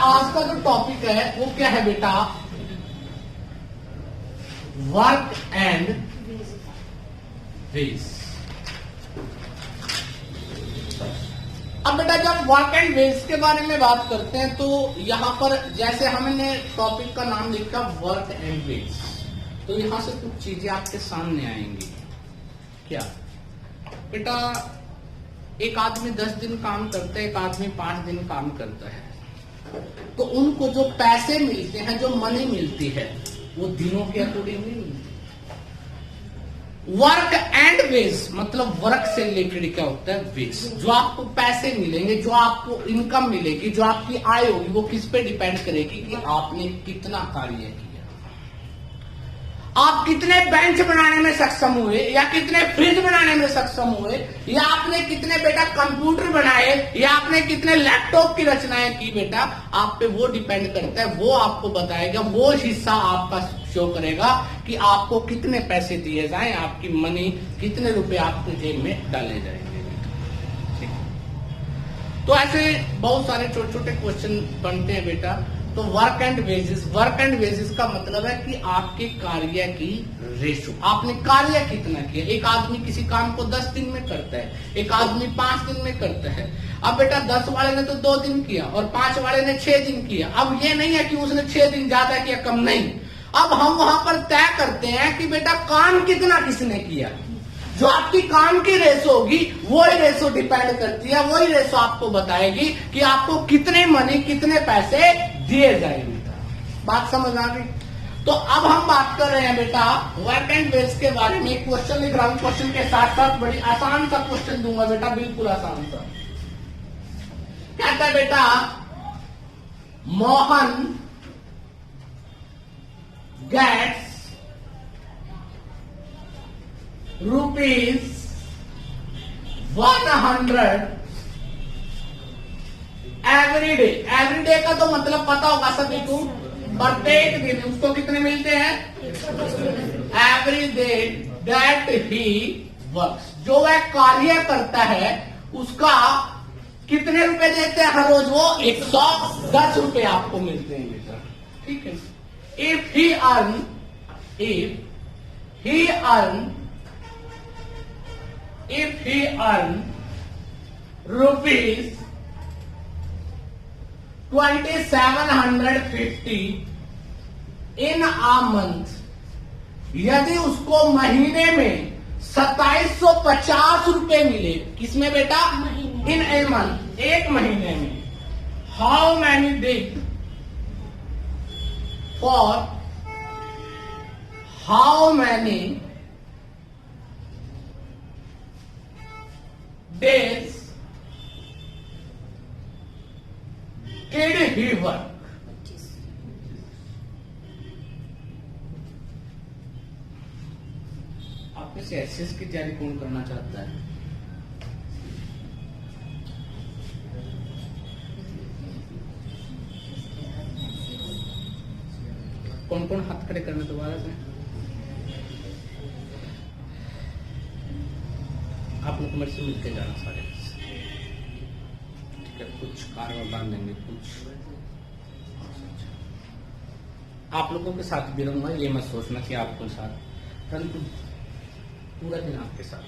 आज का जो टॉपिक है वो क्या है बेटा, वर्क एंड वेज। अब बेटा जब वर्क एंड वेज के बारे में बात करते हैं तो यहां पर जैसे हमने टॉपिक का नाम लिखा वर्क एंड वेज, तो यहां से कुछ चीजें आपके सामने आएंगी। क्या बेटा, एक आदमी 10 दिन काम करता है, एक आदमी 5 दिन काम करता है, तो उनको जो पैसे मिलते हैं, जो मनी मिलती है, वो दिनों के अकॉर्डिंग नहीं मिलती। वर्क एंड वेज मतलब वर्क से रिलेटेड क्या होता है, वेज। जो आपको पैसे मिलेंगे, जो आपको इनकम मिलेगी, जो आपकी आय होगी, वो किस पे डिपेंड करेगी कि आपने कितना कार्य किया, आप कितने बेंच बनाने में सक्षम हुए, या कितने फ्रिज बनाने में सक्षम हुए, या आपने कितने बेटा कंप्यूटर बनाए, या आपने कितने लैपटॉप की रचनाएं की बेटा, आप पे वो डिपेंड करता है। वो आपको बताएगा, वो हिस्सा आपका शो करेगा कि आपको कितने पैसे दिए जाएं, आपकी मनी कितने रुपए आपके जेब में डाले जाएंगे। तो ऐसे बहुत सारे छोटे छोटे क्वेश्चन बनते हैं बेटा। तो वर्क एंड वेजेस का मतलब है कि आपके कार्य की रेशो, आपने कार्य कितना किया। एक आदमी किसी काम को 10 दिन में करता है, एक आदमी 5 दिन में करता है। अब बेटा 10 वाले ने तो 2 दिन किया और 5 वाले ने 6 दिन किया। अब ये नहीं है कि उसने 6 दिन ज्यादा किया कम, नहीं। अब हम वहां पर तय करते हैं कि बेटा काम कितना किसने किया। जो आपकी काम की रेशो होगी वही रेशो डिपेंड करती है, वही रेशो आपको बताएगी कि आपको कितने मनी, कितने पैसे दिए जाएंगे। बात समझ आ गई? तो अब हम बात कर रहे हैं बेटा वर्क एंड वेज के बारे में। क्वेश्चन लिख रहा हूं, क्वेश्चन के साथ साथ बड़ी आसान सा क्वेश्चन दूंगा बेटा, बिल्कुल आसान सा। कहता है बेटा, Mohan gets rupees 100 every day का तो मतलब पता होगा सभी को, प्रत्येक दिन उसको कितने मिलते हैं, every day that he works. जो वह कार्य करता है उसका कितने रुपए देते हैं हर रोज, वो 110 रुपए आपको मिलते हैं बेटा। ठीक है। If he earn rupees 2750 in a month, यदि उसको महीने में 2750 रुपए मिले, किसमें बेटा, इन ए मंथ, एक महीने में, how many days, for how many days did he work? आपके से एसएस की तैयारी कौन करना चाहता है? कौन कौन हाथ खड़े करने दोबारा से? आप लोग मेरे से मिलके जाना सारे। कुछ कारवा बांध देंगे, कुछ आप लोगों के साथ भी रहूंगा, ये मत सोचना कि आपको साथ, परंतु पूरा दिन आपके साथ।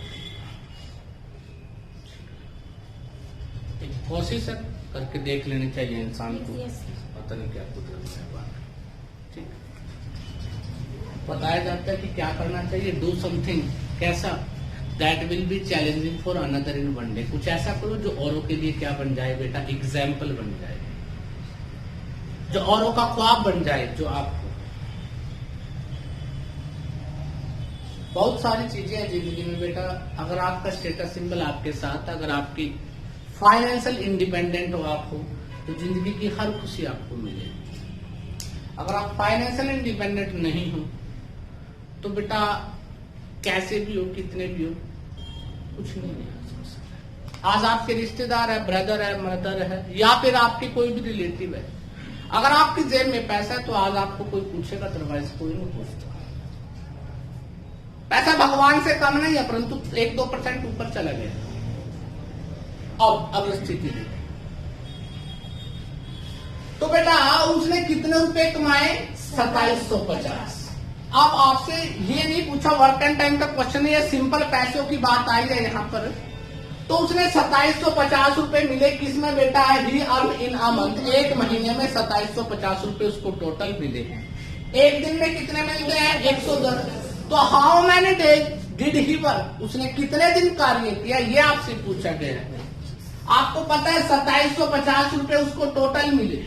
एक कोशिश करके देख लेनी चाहिए इंसान को, पता नहीं क्या कुछ है। ठीक, बताया जाता है कि क्या करना चाहिए, डू समथिंग, कैसा, that will be challenging for another in one day. कुछ ऐसा करो जो औरों के लिए क्या बन जाए बेटा, एग्जाम्पल बन जाए, जो औरों का ख्वाब बन जाए, जो आपको। बहुत सारी चीजें हैं जिंदगी में बेटा। अगर आपका स्टेटस सिंबल आपके साथ, अगर आपकी फाइनेंशियल इंडिपेंडेंट हो आप हो, तो जिंदगी की हर खुशी आपको मिलेगी। अगर आप फाइनेंशियल इंडिपेंडेंट नहीं हो तो बेटा कैसे भी हो, कितने भी हो, कुछ नहीं है। आज आपके रिश्तेदार है, ब्रदर है, मदर है, या फिर आपके कोई भी रिलेटिव है, अगर आपकी जेब में पैसा है तो आज आपको कोई पूछेगा, अदरवाइज कोई नहीं पूछता। पैसा भगवान से कम नहीं है, परंतु 1-2% ऊपर चला गया। अब स्थिति देखिए, तो बेटा उसने कितने रुपए कमाए? 2750। अब आपसे ये नहीं पूछा वर्क एंड टाइम का क्वेश्चन है, ये सिंपल पैसों की बात आई है यहाँ पर। तो उसने 2750 रुपए मिले किसमें बेटा? ही अर्न इन अ मंथ, एक महीने में 2750 रुपए उसको टोटल मिले हैं। एक दिन में कितने मिलते हैं? 110। तो how many days did he work, उसने कितने दिन कार्य किया, ये आपसे पूछा गया है। आपको पता है 2750 रुपए उसको टोटल मिले,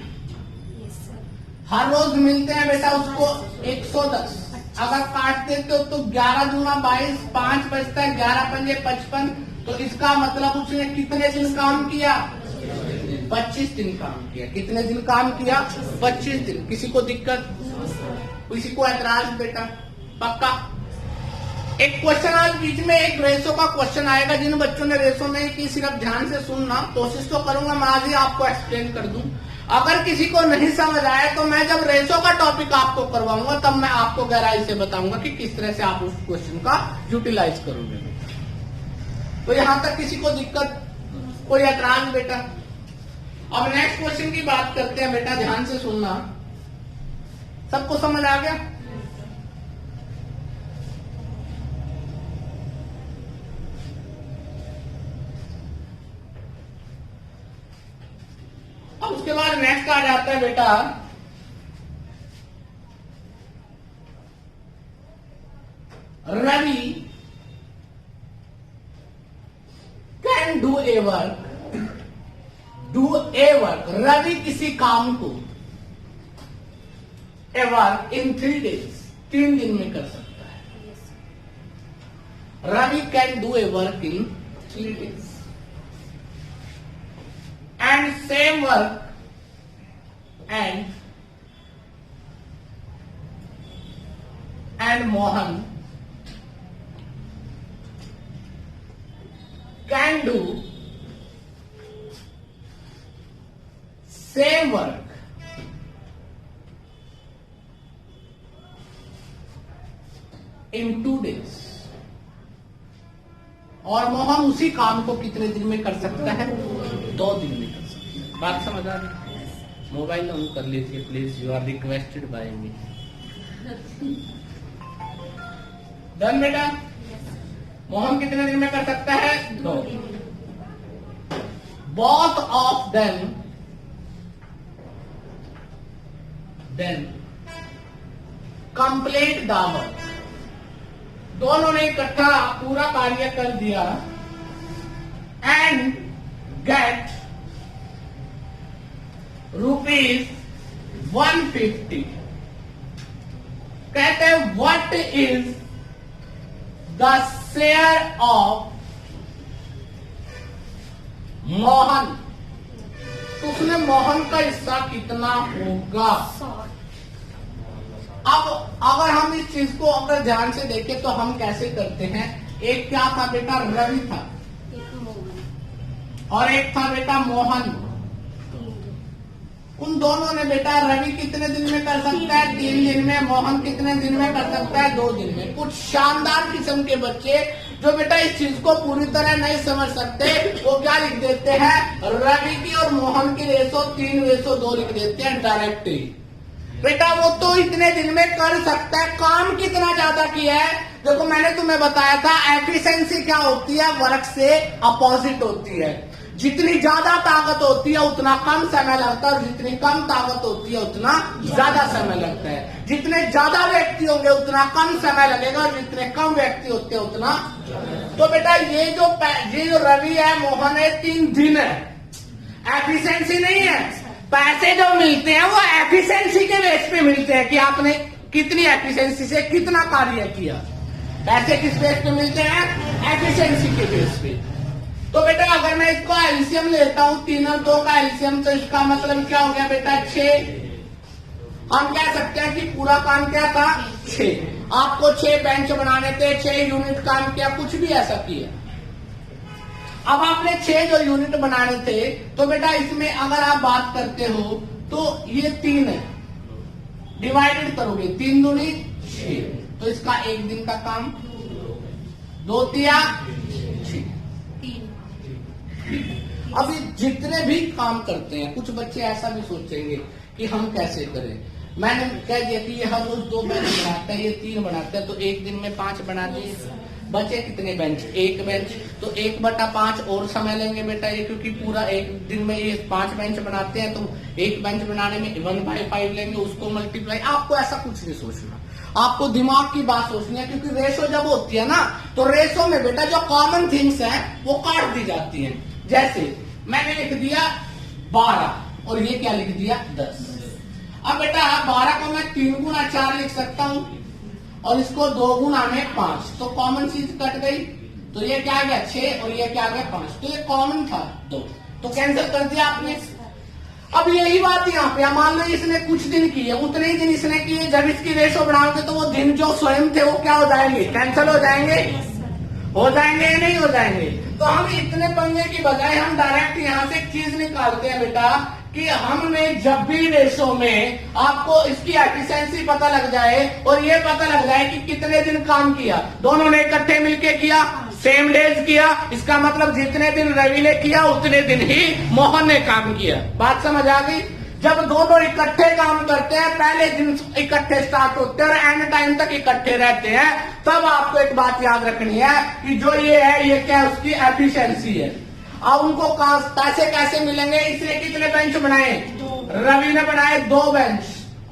हर रोज मिलते हैं बेटा उसको 110। अगर काट देते हो तो 11 दूना 22, 5 बचता है, 11 पंजे 55। तो इसका मतलब उसने कितने दिन काम किया? 25 दिन काम किया। कितने दिन काम किया? 25 दिन। किसी को दिक्कत, किसी को ऐतराज बेटा? पक्का। एक क्वेश्चन आज बीच में एक रेशो का क्वेश्चन आएगा, जिन बच्चों ने रेशो नहीं की सिर्फ ध्यान से सुनना, कोशिश तो करूंगा मैं आज ही आपको एक्सप्लेन कर दूं। अगर किसी को नहीं समझ आए तो मैं जब रेशो का टॉपिक आपको करवाऊंगा तब मैं आपको गहराई से बताऊंगा कि किस तरह से आप उस क्वेश्चन का यूटिलाइज करोगे। तो यहां तक किसी को दिक्कत, कोई ऐतराज बेटा? अब नेक्स्ट क्वेश्चन की बात करते हैं बेटा, ध्यान से सुनना। सबको समझ आ गया? अब उसके बाद नेक्स्ट आ जाता है बेटा Ravi can do a work, do a work. Ravi किसी काम को ए वर्क इन 3 days, 3 दिन में कर सकता है। Ravi can do a work in 3 days and same work and Mohan can do same work in 2 days। और मोहन उसी काम को कितने दिन में कर सकता है? 2 दिन में कर सकता है। बात समझ आ रही? मोबाइल ऑन कर लीजिए please, you are requested by me. Done बेटा? मोहन कितने दिन में कर सकता है? 2। Both of them then complete the work, दोनों ने इकट्ठा पूरा कार्य कर दिया एंड गेट ₹150। कहते हैं what is the share of Mohan. तो उसने मोहन का हिस्सा कितना होगा? अब अगर हम इस चीज को अगर ध्यान से देखें तो हम कैसे करते हैं? एक क्या था बेटा? रवि था, और एक था बेटा मोहन। उन दोनों ने बेटा, रवि कितने दिन में कर सकता है? 3 दिन में। मोहन कितने दिन में कर सकता है? 2 दिन में। कुछ शानदार किस्म के बच्चे जो बेटा इस चीज को पूरी तरह नहीं समझ सकते, वो क्या लिख देते हैं? रवि की और मोहन की रेशो 3:2 लिख देते हैं डायरेक्ट ही। बेटा वो तो इतने दिन में कर सकता है, काम कितना ज्यादा किया है? देखो मैंने तुम्हें बताया था एफिशिएंसी क्या होती है? वर्क से अपोजिट होती है। जितनी ज्यादा ताकत होती है उतना कम समय लगता है, और जितनी कम ताकत होती है उतना ज्यादा समय लगता है। जितने ज्यादा व्यक्ति होंगे उतना कम समय लगेगा, और जितने कम व्यक्ति होते हैं उतना। तो बेटा ये जो रवि है, मोहन है, 3 दिन है, एफिशिएंसी नहीं है। पैसे जो मिलते हैं वो एफिशिएंसी के बेस पे मिलते हैं कि आपने कितनी एफिशिएंसी से कितना कार्य किया। पैसे किस बेस पे मिलते हैं? एफिशिएंसी के बेस पे। तो बेटा अगर मैं इसको एलसीएम लेता हूं, 3 और 2 का एलसीएम, तो इसका मतलब क्या हो गया बेटा? 6। हम कह सकते हैं कि पूरा काम क्या था? 6। आपको 6 बेंच बनाने थे, 6 यूनिट काम किया, कुछ भी ऐसा किया। अब आपने 6 जो यूनिट बनाने थे, तो बेटा इसमें अगर आप बात करते हो तो ये 3 है, डिवाइडेड करोगे 3 दूनी 6, तो इसका 1 दिन का काम, 2 तिया 6। अभी जितने भी काम करते हैं, कुछ बच्चे ऐसा भी सोचेंगे कि हम कैसे करें। मैंने कह दिया कि ये हर रोज 2 बेंच बनाता है, ये 3 बनाता है, तो एक दिन में 5 बना दिए। बचे कितने बेंच? 1 बेंच। तो 1/5 और समय लेंगे बेटा ये, क्योंकि पूरा एक दिन में ये 5 बेंच बनाते हैं, तो 1 बेंच बनाने में 1/5 लेंगे, उसको मल्टीप्लाई। आपको ऐसा कुछ नहीं सोचना, आपको दिमाग की बात सोचनी है, क्योंकि रेशो जब होती है ना, तो रेशो में बेटा जो कॉमन थिंग्स हैं वो काट दी जाती हैं। जैसे मैंने लिख दिया 12 और ये क्या लिख दिया 10। अब बेटा 12 को मैं 3 गुना 4 लिख सकता हूं और इसको 2 गुना में 5, तो कॉमन चीज कट गई, तो ये क्या आ गया 6 और ये क्या आ गया 5, तो ये कॉमन था 2, तो कैंसिल कर दिया आपने। अब यही बात यहाँ पे, मान लो इसने कुछ दिन किए, उतने ही दिन इसने किए, जब इसकी रेशो बढ़ाओगे तो वो दिन जो स्वयं थे वो क्या हो जाएंगे? कैंसिल हो जाएंगे। हो जाएंगे या नहीं हो जाएंगे? तो हम इतने पंगे की बजाय हम डायरेक्ट यहाँ से एक चीज निकालते हैं बेटा कि हमने जब भी रेशो में आपको इसकी एफिशिएंसी पता लग जाए और ये पता लग जाए कि कितने दिन काम किया, दोनों ने इकट्ठे मिलके किया, सेम डेज किया, इसका मतलब जितने दिन रवि ने किया उतने दिन ही मोहन ने काम किया। बात समझ आ गई? जब दोनों इकट्ठे काम करते हैं, पहले दिन इकट्ठे स्टार्ट होते हैं और एंड टाइम तक इकट्ठे रहते हैं, तब आपको एक बात याद रखनी है कि जो ये है ये क्या उसकी एफिशिएंसी है। अब उनको पैसे कैसे मिलेंगे? इसने कितने बेंच बनाए? रवि ने बनाए 2 बेंच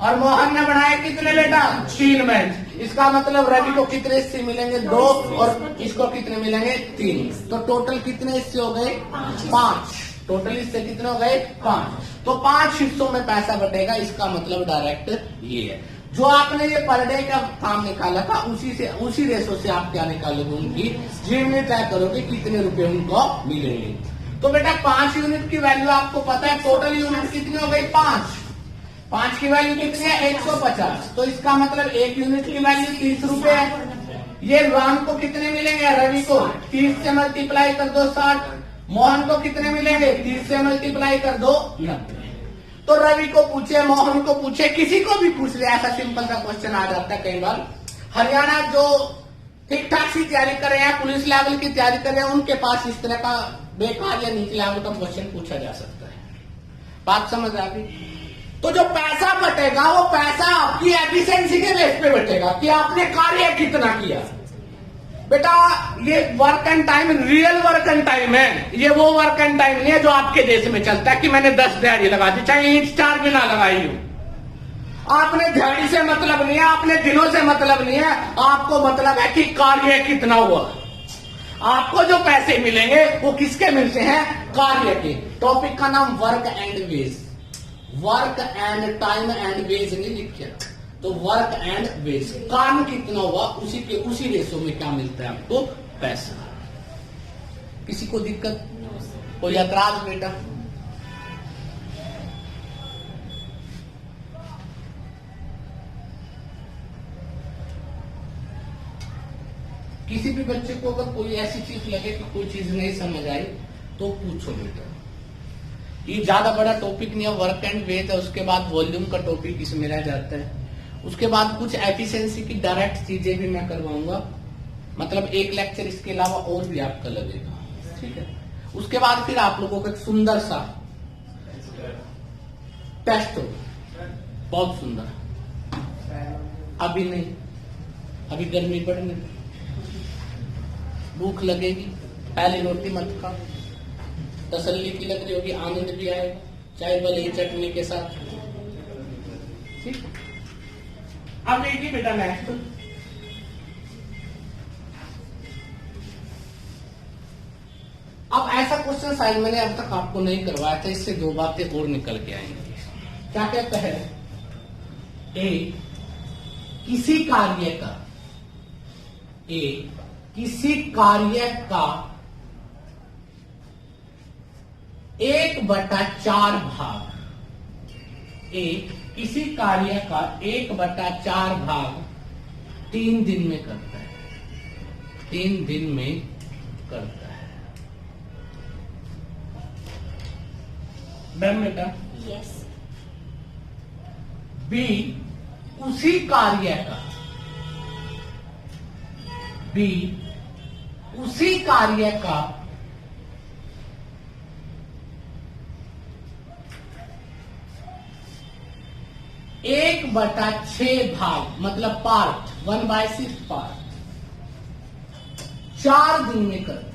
और मोहन ने बनाए कितने बेटा? 3 बेंच। इसका मतलब रवि को कितने हिस्से मिलेंगे? 2 और इसको कितने मिलेंगे? 3। तो टोटल कितने हिस्से हो गए? 5। टोटल हिस्से कितने हो गए? 5। तो 5 हिस्सों में पैसा बटेगा, इसका मतलब डायरेक्ट ये है। जो आपने ये पर डे का काम निकाला था उसी रेशो से आप क्या निकालोगे? उनकी जीवनी तय करोगे कितने रुपए उनको मिलेंगे। तो बेटा 5 यूनिट की वैल्यू आपको पता है, टोटल यूनिट कितनी हो गई? 5। 5 की वैल्यू कितनी है? 150। तो इसका मतलब 1 यूनिट की वैल्यू 30 रुपए है। ये राम को कितने मिलेंगे? रवि को 30 से मल्टीप्लाई कर दो 60। मोहन को कितने मिलेंगे? 30 से मल्टीप्लाई कर दो 90। तो रवि को पूछे, मोहन को पूछे, किसी को भी पूछ ले, ऐसा सिंपल सा क्वेश्चन आ जाता है कई बार। हरियाणा जो ठीक ठाक सी तैयारी कर रहे हैं, पुलिस लेवल की तैयारी कर रहे हैं, उनके पास इस तरह का बेकार या नीचे लेवल का क्वेश्चन पूछा जा सकता है। बात समझ आ गई? तो जो पैसा बटेगा वो पैसा आपकी एफिशिएंसी के बेस पे बटेगा कि आपने कार्य कितना किया। बेटा ये work and time real work and time है, ये वो वर्क एंड टाइम नहीं है जो आपके देश में चलता है कि मैंने 10 दिहाड़ी लगा दी, चाहे ईंट 4 भी ना लगाई हो। आपने दिहाड़ी से मतलब नहीं है, आपने दिनों से मतलब नहीं है, आपको मतलब है कि कार्य कितना हुआ। आपको जो पैसे मिलेंगे वो किसके मिलते हैं? कार्य के। टॉपिक का नाम work and wage, work and time and wage नहीं लिखा, तो वर्क एंड वेज, काम कितना हुआ उसी रेशो में क्या मिलता है आपको? पैसा। किसी को दिक्कत? कोई ऐतराज बेटा? किसी भी बच्चे को अगर कोई ऐसी चीज लगे कि कोई चीज नहीं समझ आई तो पूछो बेटा। ये ज्यादा बड़ा टॉपिक नहीं है, वर्क एंड वेज है, उसके बाद वॉल्यूम का टॉपिक इसमें रह जाता है, उसके बाद कुछ एफिशिएंसी की डायरेक्ट चीजें भी मैं करवाऊंगा, मतलब एक लेक्चर इसके अलावा और भी आपका लगेगा, ठीक है। उसके बाद फिर आप लोगों को एक सुंदर सा टेस्ट हो, बहुत सुंदर। अभी नहीं, अभी गर्मी बढ़ने, भूख लगेगी, पहले रोटी मत खा, तसल्ली की लग रही होगी, आनंद भी आएगा, चाहे भले चटनी के साथ, ठीक। अब देखिए बेटा नेक्स्ट, अब ऐसा क्वेश्चन शायद मैंने अब तक आपको नहीं करवाया था, इससे 2 बातें और निकल के आएंगी। क्या कहता है? ए किसी कार्य का, किसी कार्य का 1/4 भाग, किसी कार्य का 1/4 भाग 3 दिन में करता है, 3 दिन में करता है। डन बेटा? यस। बी उसी कार्य का, बी उसी कार्य का 1/6 भाग मतलब पार्ट 1/6 पार्ट 4 दिन में करता है।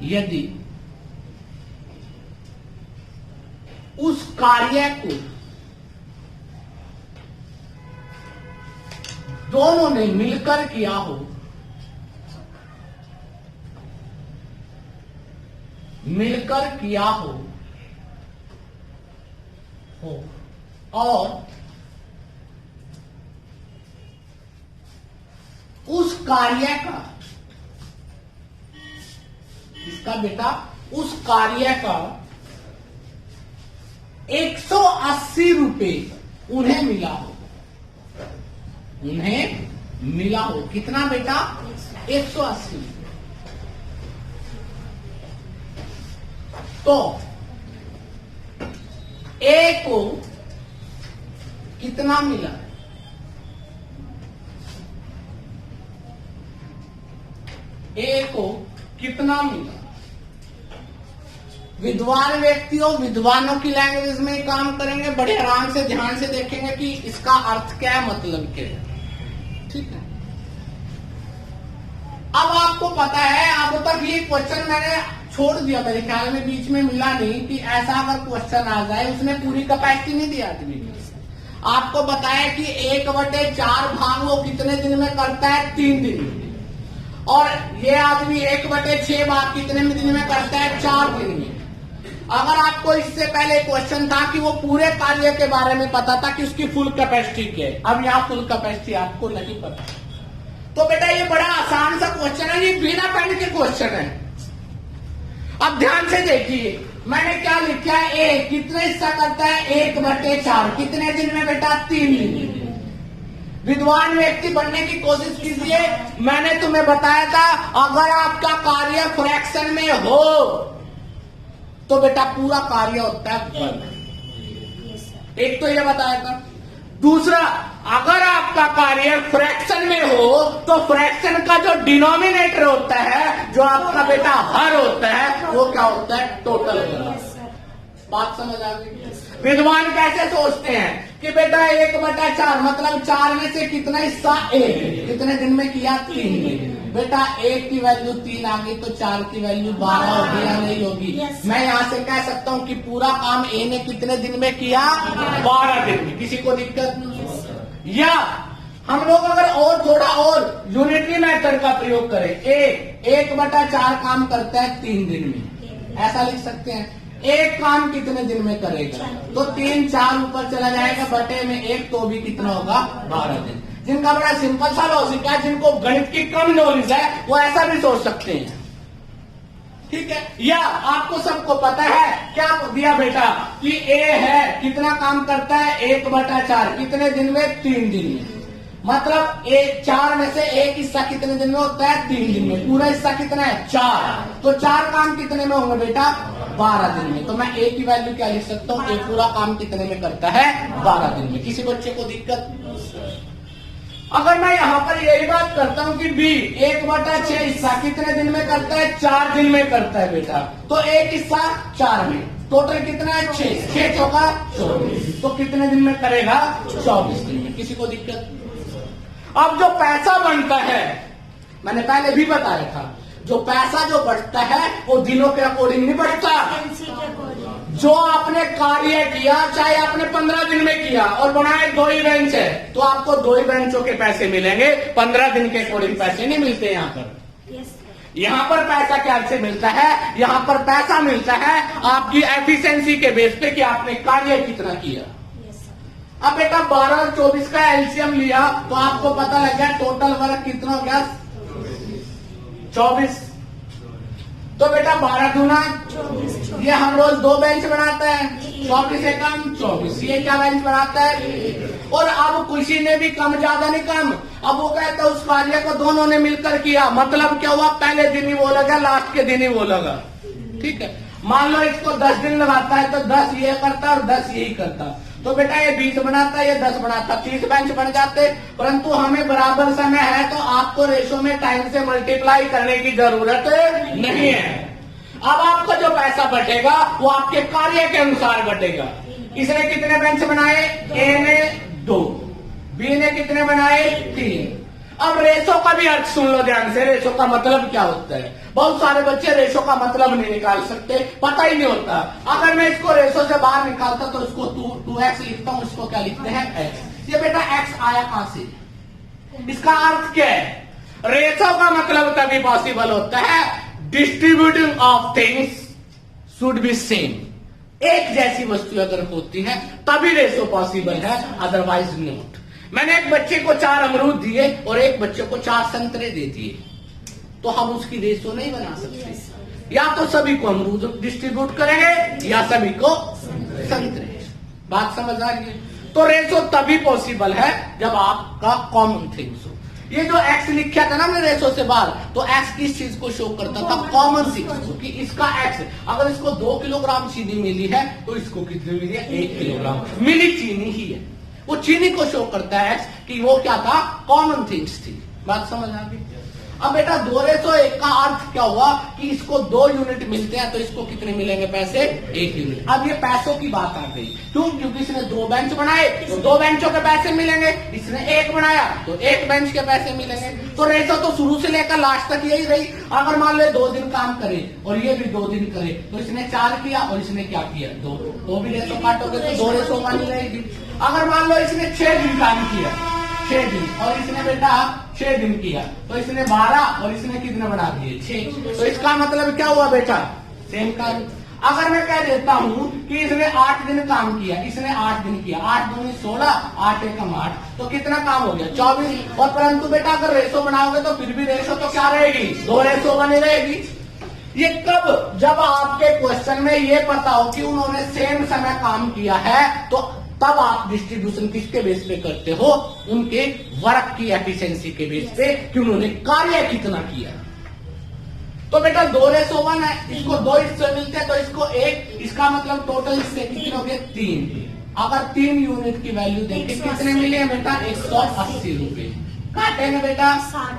यदि उस कार्य को दोनों ने मिलकर किया हो, और उस कार्य का इसका बेटा उस कार्य का 180 रुपए उन्हें मिला हो। कितना बेटा? 180। तो ए को कितना मिला? ए को कितना मिला? विद्वान व्यक्ति और विद्वानों की लैंग्वेज में काम करेंगे, बड़े आराम से ध्यान से देखेंगे कि इसका अर्थ क्या है, मतलब क्या है। ठीक है, अब आपको पता है, अब तक ये क्वेश्चन मैंने छोड़ दिया, मेरे ख्याल में बीच में मिला नहीं कि ऐसा अगर क्वेश्चन आ जाए, उसने पूरी कैपेसिटी नहीं दी आदमी की। आपको बताया कि 1/4 भाग वो कितने दिन में करता है? 3 दिन में। और ये आदमी 1/6 भाग कितने दिन में करता है? 4 दिन में। अगर आपको इससे पहले क्वेश्चन था कि वो पूरे कार्य के बारे में पता था कि उसकी फुल कैपेसिटी क्या है, अब यहाँ फुल कैपेसिटी आपको नहीं पता, तो बेटा ये बड़ा आसान सा क्वेश्चन है, ये बिना पेन के क्वेश्चन है। अब ध्यान से देखिए, मैंने क्या लिखा है? ए कितने हिस्सा करता है? 1/4 कितने दिन में बेटा? 3 दिन में। विद्वान व्यक्ति बनने की कोशिश कीजिए। मैंने तुम्हें बताया था, अगर आपका कार्य फ्रैक्शन में हो तो बेटा पूरा कार्य होता है वर्ग। एक तो ये बताया था। दूसरा, अगर आपका कार्य फ्रैक्शन में हो तो फ्रैक्शन का जो डिनोमिनेटर होता है, जो आपका बेटा हर होता है, वो क्या होता है? टोटल। बात समझ आ गई? विद्वान कैसे सोचते हैं कि बेटा 1/4 मतलब 4 में से कितना हिस्सा? 1। कितने दिन में किया? 3 दिन। बेटा 1 की वैल्यू 3 आ गई तो 4 की वैल्यू 12 होगी या नहीं होगी? मैं यहाँ से कह सकता हूँ कि पूरा काम ए ने कितने दिन में किया? 12 दिन में। किसी को दिक्कत नहीं? या हम लोग अगर और थोड़ा और यूनिटरी मेथड का प्रयोग करें, 1/4 काम करता है 3 दिन में, ऐसा लिख सकते हैं। एक काम कितने दिन में करेगा? तो 3 4 ऊपर चला जाएगा, बटे में 1 तो भी कितना होगा? 12 दिन। जिनका बड़ा सिंपल सा लॉजिक है, जिनको गणित की कम नॉलेज है, वो ऐसा भी सोच सकते हैं। ठीक है, या आपको सबको पता है क्या दिया बेटा कि ए है, कितना काम करता है? 1/4 कितने दिन में? 3 दिन में। मतलब 4 में से 1 हिस्सा कितने दिन में होता है? 3 दिन में। पूरा हिस्सा कितना है? 4। तो 4 काम कितने में होंगे बेटा? 12 दिन में। तो मैं ए की वैल्यू क्या लिख सकता हूँ? ए पूरा काम कितने में करता है? 12 दिन में। किसी बच्चे को दिक्कत? अगर मैं यहाँ पर यही बात करता हूँ कि बी 1/6 हिस्सा कितने दिन में करता है? 4 दिन में करता है बेटा। तो 1 हिस्सा 4 में, टोटल कितना है? 6। 6 चौका 24। तो कितने दिन में करेगा? 24 दिन में। किसी को दिक्कत? अब जो पैसा बनता है, मैंने पहले भी बताया था, जो पैसा जो बढ़ता है वो दिनों के अकॉर्डिंग नहीं बढ़ता। जो आपने कार्य किया, चाहे आपने 15 दिन में किया और बनाए 2 ही बेंच है, तो आपको 2 ही बेंचों के पैसे मिलेंगे, 15 दिन के अकॉर्डिंग पैसे नहीं मिलते। यहाँ पर यहाँ पर पैसा क्या से मिलता है? यहाँ पर पैसा मिलता है आपकी एफिशिएंसी के बेस पे कि आपने कार्य कितना किया। अब बेटा 12 और 24 का एलसीएम लिया तो आपको पता लग गया टोटल वर्क कितना हो गया? 24। तो बेटा 12 दूना 24। ये हम रोज 2 बेंच बनाते हैं, 24 से कम 24। ये क्या बेंच बनाता है? और अब किसी ने भी कम ज्यादा नहीं कम, अब वो कहता है उस कार्य को दोनों ने मिलकर किया, मतलब क्या हुआ? पहले दिन ही वो लगा, लास्ट के दिन ही वो लगा। ठीक है, मान लो इसको 10 दिन लगाता है तो 10 ये करता और 10 यही करता, तो बेटा ये 20 बनाता, ये 10 बनाता, 30 बेंच बन जाते। परंतु हमें बराबर समय है तो आपको रेशो में टाइम से मल्टीप्लाई करने की जरूरत नहीं है। अब आपको जो पैसा बटेगा वो आपके कार्य के अनुसार बटेगा। इसने कितने बेंच बनाए? ए ने 2, बी ने कितने बनाए? 3। अब रेशो का भी अर्थ सुन लो ध्यान से, रेशो का मतलब क्या होता है। बहुत सारे बच्चे रेशो का मतलब नहीं निकाल सकते, पता ही नहीं होता। अगर मैं इसको रेशो से बाहर निकालता तो इसको 2x लिखता हूं, इसको क्या लिखते हैं? x। ये बेटा x आया कहां से? इसका अर्थ क्या है? रेशो का मतलब तभी पॉसिबल होता है, distributing of things should be same. एक जैसी वस्तु अगर होती है तभी रेशो पॉसिबल है, अदरवाइज नॉट। मैंने एक बच्चे को 4 अमरूद दिए और एक बच्चे को 4 संतरे दे दिए, तो हम उसकी रेशो नहीं बना सकते। या तो सभी को अमरूद डिस्ट्रीब्यूट करेंगे या सभी को संतरे। बात समझ आ रही है? तो रेशो तभी पॉसिबल है जब आपका कॉमन थिंग्स हो। ये जो x लिखा था ना हमने रेशो से बाहर, तो x किस चीज को शो करता था? कॉमन थिंग्स को, कि इसका x, अगर इसको 2 किलोग्राम चीनी मिली है तो इसको कितनी मिली है? 1 किलोग्राम मिली चीनी ही है। वो चीनी को शो करता है x कि वो क्या था? कॉमन थिंग्स थी। बात समझ आ गई? अब बेटा 2:1 का अर्थ क्या हुआ कि इसको 2 यूनिट मिलते हैं तो इसको कितने मिलेंगे पैसे? 1 यूनिट। अब ये पैसों की बात आ गई, क्यों? क्योंकि इसने 2 बेंच बनाए तो 2 बेंचों के पैसे मिलेंगे, इसने 1 बनाया तो 1 बेंच के पैसे मिलेंगे। तो रेशो तो शुरू से लेकर लास्ट तक यही रही। अगर मान लो 2 दिन काम करे और ये भी 2 दिन करे, तो इसने 4 किया और इसने क्या किया? 2। तो भी रेशो काटोगे तो 2:1 ही रहेगी। अगर मान लो इसने 6 दिन काम किया, 6 दिन, और इसने बेटा 6 दिन किया, तो इसने 12 और इसने कितने बना दिए? 6। तो इसका मतलब क्या हुआ बेटा? सेम काम। अगर मैं कह देता हूं कि इसने 8 दिन काम किया, इसने 8 दिन किया, 8 दूनी 16, 8 एकम 8, तो कितना काम हो गया? 24। और परंतु बेटा अगर रेशो बनाओगे तो फिर भी रेशो तो क्या रहेगी? 2:1 बनी रहेगी। ये कब? जब आपके क्वेश्चन में ये पता हो कि उन्होंने सेम समय काम किया है, तो तब आप डिस्ट्रीब्यूशन किसके बेस पे करते हो? उनके वर्क की एफिशिएंसी के बेस पे, कि उन्होंने कार्य कितना किया। तो बेटा 2:1 है, इसको 2 हिस्से मिलते हैं तो इसको 1, इसका मतलब टोटल हिस्से कितने हो गए? 3। अगर 3 यूनिट की वैल्यू देंगे कितने मिले बेटा? 180 रुपए। काटेंगे बेटा 60,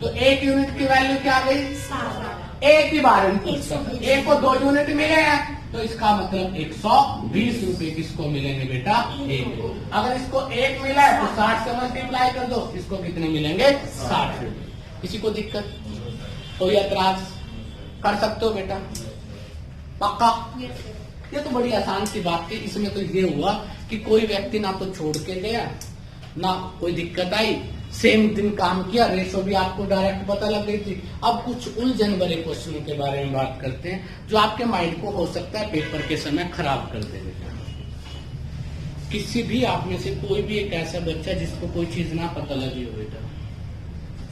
तो 1 यूनिट की वैल्यू क्या गई? 60। एक ही बार में पूछता, एक को 2 यूनिट मिले हैं तो इसका मतलब 120 रुपए किसको मिलेंगे बेटा? 1। अगर इसको 1 मिला है तो 60 से मल्टीप्लाई कर दो, इसको कितने मिलेंगे? 60 रुपए। किसी को दिक्कत? कोई ऐतराज? कर सकते हो बेटा? पक्का? ये तो बड़ी आसान सी बात थी। इसमें तो ये हुआ कि कोई व्यक्ति ना तो छोड़ के गया, ना कोई दिक्कत आई, सेम दिन काम किया, रेशो भी आपको डायरेक्ट पता लग गई थी। अब कुछ उलझन भरे क्वेश्चनों के बारे में बात करते हैं जो आपके माइंड को हो सकता है पेपर के समय खराब कर दे बेटा। किसी भी आप में से कोई भी एक ऐसा बच्चा जिसको कोई चीज ना पता लगी हो बेटा?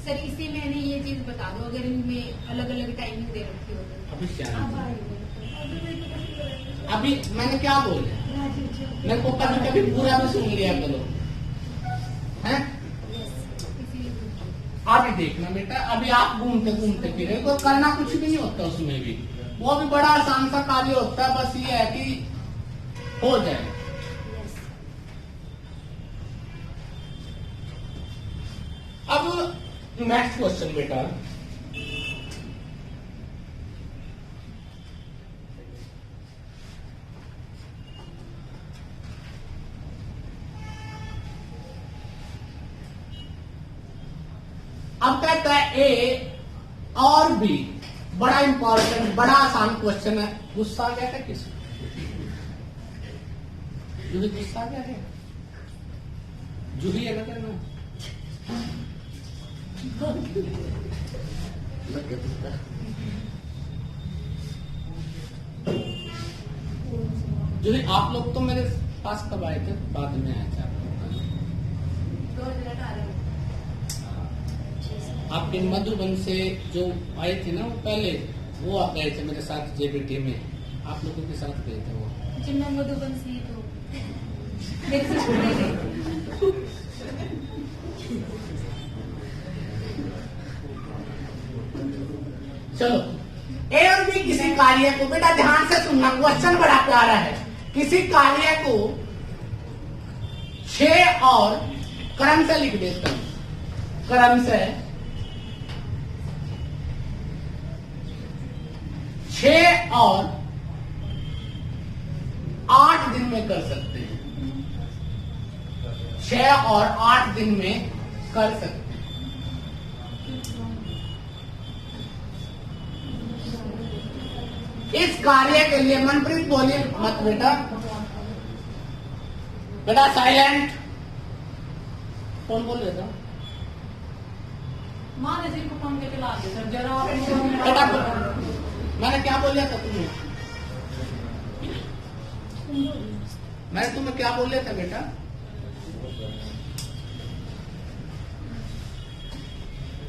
सर इसी मैंने ये चीज बता दो, अगर इनमें अलग अलग टाइमिंग दे रखी हो तो। अभी क्या? अभी मैंने क्या बोला? मेरे को कभी कभी पूरा भी सुन लिया करो, है? अभी देखना बेटा, अभी आप घूमते घूमते फिरे तो करना कुछ भी नहीं होता उसमें भी, वो भी बड़ा आसान सा कार्य होता है। बस ये है कि हो जाए। अब नेक्स्ट क्वेश्चन बेटा, अब कहता है ए और बी, बड़ा इंपॉर्टेंट बड़ा आसान क्वेश्चन है। गुस्सा आ गया क्या किसी? जूही गुस्सा आ गया है? जूही है ना करना? जूही आप लोग तो मेरे पास कब आए थे? बाद में आए थे आप लोग? 2018 आपके मधुबन से जो आए थे ना वो पहले, वो आप गए थे मेरे साथ जेबीटी में, आप लोगों के साथ गए थे वो? जी मैं मधुबन से तो मेरे से छुट्टी गई। चलो ए और बी किसी कार्य को, बेटा ध्यान से सुनना, क्वेश्चन बड़ा प्यारा है। किसी कार्य को 6 और क्रम से लिख देता हूं, क्रम से 6 और 8 दिन में कर सकते हैं, 6 और 8 दिन में कर सकते हैं। इस कार्य के लिए मनप्रीत बोलिए मत बेटा, बेटा साइलेंट। कौन बोल रहे था? माने जी को कम के चला दे सर जरा बेटा मैंने क्या बोला था तुम्हें? मैंने तुम्हें क्या बोला था बेटा?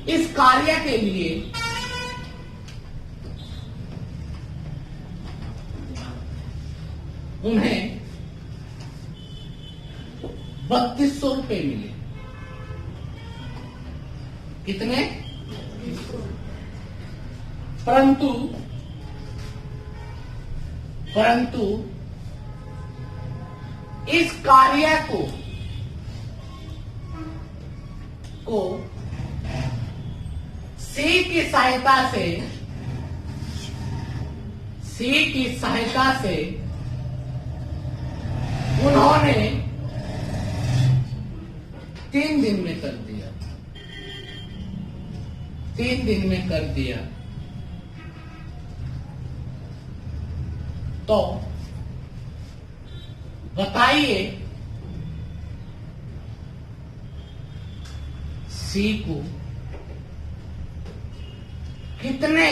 इस कार्य के लिए उन्हें 3200 रुपए मिले। कितने? परंतु इस कार्य को सी की सहायता से उन्होंने 3 दिन में कर दिया, 3 दिन में कर दिया। तो बताइए सी को कितने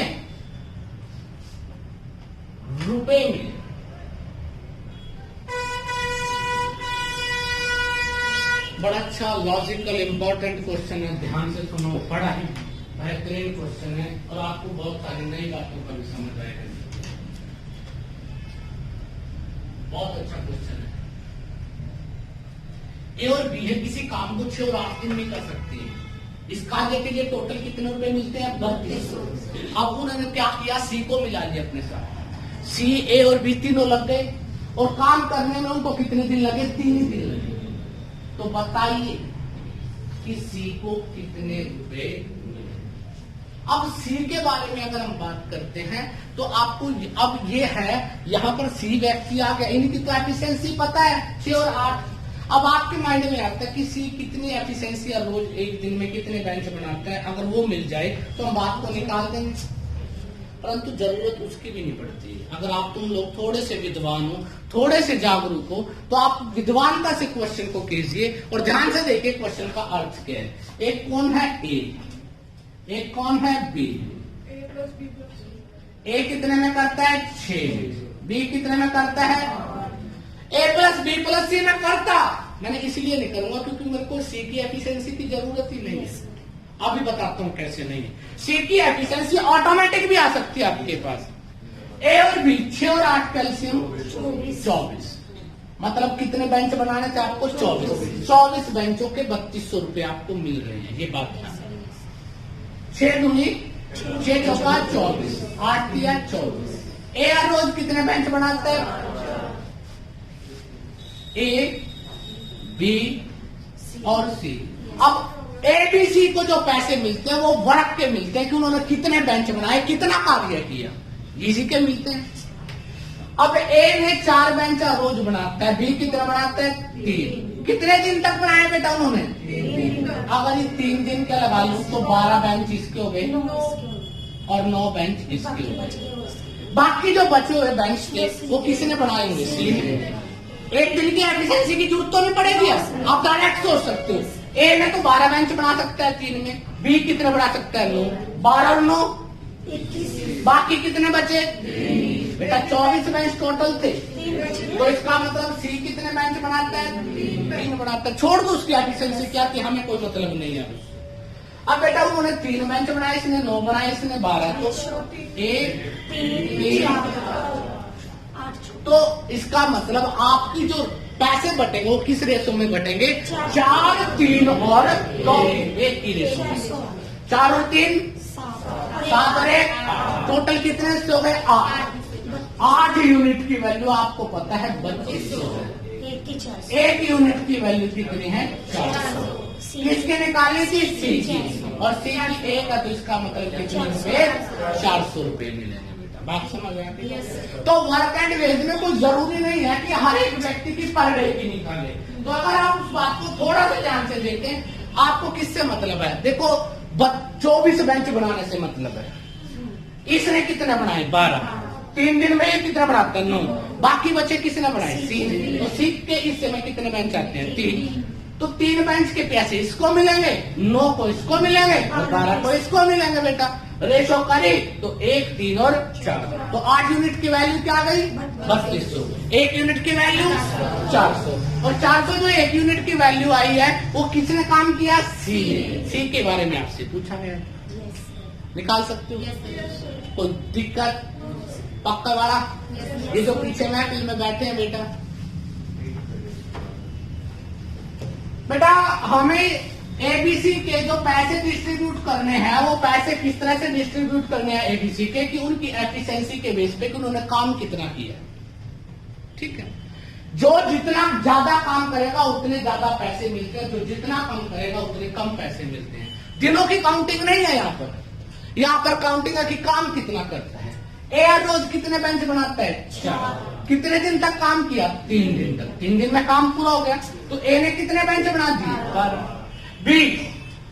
रुपए मिले? बड़ा अच्छा लॉजिकल इंपॉर्टेंट क्वेश्चन है, ध्यान से सुनो, बड़ा ही बेहतरीन क्वेश्चन है और आपको बहुत सारी नई बातों का भी समझ आएगा। बहुत अच्छा क्वेश्चन है। ए और बी है, किसी काम को 6 और 8 दिन में कर सकती है। इस कार्य के लिए टोटल कितने रुपए मिलते हैं? 3200। अब उन्होंने क्या किया? सी को मिला लिया अपने साथ। सी, ए और बी तीनों लग गए और काम करने में उनको कितने दिन लगे? 3 ही दिन लगे। तो बताइए कि सी को कितने रुपए मिले? अब सी के बारे में अगर हम बात करते हैं तो आपको अब ये है, यहां पर सी व्यक्ति आ गया, इनकी तो एफिशिएंसी पता है 6 और 8। अब आपके माइंड में आता है कि सी कितनी एफिशिएंसी और रोज एक दिन में कितने बेंच बनाता है। अगर वो मिल जाए तो हम बात को निकाल देंगे, परंतु जरूरत उसकी भी नहीं पड़ती। अगर आप तुम लोग थोड़े से विद्वान हो, थोड़े से जागरूक हो, तो आप विद्वानता से क्वेश्चन को कीजिए और ध्यान से देखिए क्वेश्चन का अर्थ क्या है। एक कौन है? ए, एक कौन है? बी। ए कितने में करता है? 6। बी कितने में करता है? ए प्लस बी प्लस सी में करता। मैंने इसलिए नहीं करूंगा क्योंकि मेरे को सी की एफिशिएंसी की जरूरत ही नहीं है। अभी बताता हूं कैसे नहीं है। सी की एफिशिएंसी ऑटोमेटिक भी आ सकती है आपके पास। ए और बी 6 और 8 कैल्शियम 24, मतलब कितने बेंच बनाने थे आपको? 24 बेंचों के 3200 रुपए आपको मिल रहे हैं। ये बात है। 6 दूनी 6 चौका 24, 8 दिया 24। ए हर रोज कितने बेंच बनाता है? ए, बी और सी। अब ए बी सी को जो पैसे मिलते हैं वो वर्क के मिलते हैं कि उन्होंने कितने बेंच बनाए, कितना कार्य किया, इसी के मिलते हैं। अब ए ने 4 बेंच रोज बनाता है, बी कितना बनाता है? 3। कितने दिन तक बनाए बेटा उन्होंने? 3। अगर ये 3 दिन का लगा लूं तो 12 बेंच इसके हो गए और 9 बेंच इसके हो गए। बाकी जो बचे हुए बेंच थे वो किसने बनाए होंगे? सी ने। एक दिन की एफिशिएंसी की जरूरत तो नहीं पड़ेगी। आप डायरेक्ट सोच सकते हो, ए में तो 12 बेंच बना सकता है 3 में, बी कितने बना सकता है? 9। 12 और 9 21। बाकी कितने बचे? बेटा 24 बेंच टोटल थे। तो इसका मतलब सी कितने बेंच बनाता है? 3 बनाता है। छोड़ दो उसकी एफिशिएंसी क्या थी, हमें कोई मतलब नहीं है। अब बेटा उन्होंने 3 बेंच बनाए, इसने 9 बनाए, इसने 12, तो 1 3। तो इसका मतलब आपकी जो पैसे बटेंगे वो किस रेशो में बटेंगे? 4, 3 और 2 एक की रेशो में। 4 और 3 7 और 1 टोटल कितने से हो गए 8 यूनिट की वैल्यू आपको पता है 2500 है। 1 यूनिट की वैल्यू कितनी है 400। किसके निकाली थी सी की, और सी की 1 है तो इसका मतलब कितने रुपए 400 रुपए मिलेंगे बेटा। बात समझ आ गई? तो वर्क एंड वेज में कोई जरूरी नहीं है कि हर एक व्यक्ति की पर डे की निकाले। तो अगर आप उस बात को थोड़ा सा ध्यान से देखें, आपको किससे मतलब है? देखो 24 बेंच बनाने से मतलब है। इसने कितने बनाए 12, 3 दिन में ये कितना बनाता है 9, बाकी बच्चे किसने बनाए सी। तो सी के हिस्से में कितने बेंच आते हैं 3, तो 3 बेंच के पैसे इसको मिलेंगे, 9 को इसको मिलेंगे और 12 को इसको मिलेंगे बेटा। रेशो करी तो 1, 3 और 4, तो 8 यूनिट की वैल्यू क्या आ गई 3200। 1 यूनिट की वैल्यू 400, और 400 जो 1 यूनिट की वैल्यू आई है वो किसने काम किया सी ने। सी के बारे में आपसे पूछा गया, निकाल सकते हो? कोई दिक्कत? पक्का वाला? ये जो पीछे महफिल में बैठे हैं बेटा, बेटा हमें एबीसी के जो पैसे डिस्ट्रीब्यूट करने हैं वो पैसे किस तरह से डिस्ट्रीब्यूट करने हैं एबीसी के, कि उनकी एफिशिएंसी के बेस पे कि उन्होंने काम कितना किया। ठीक है, जो जितना ज्यादा काम करेगा उतने ज्यादा पैसे मिलते हैं, जो जितना कम करेगा उतने कम पैसे मिलते हैं। दिनों की काउंटिंग नहीं है यहाँ पर काउंटिंग है कि काम कितना करता है। ए रोज कितने बेंच बनाता है 4, कितने दिन तक काम किया 3 दिन तक, 3 दिन में काम पूरा हो गया। तो ए ने कितने बेंच बना दिए 12। बी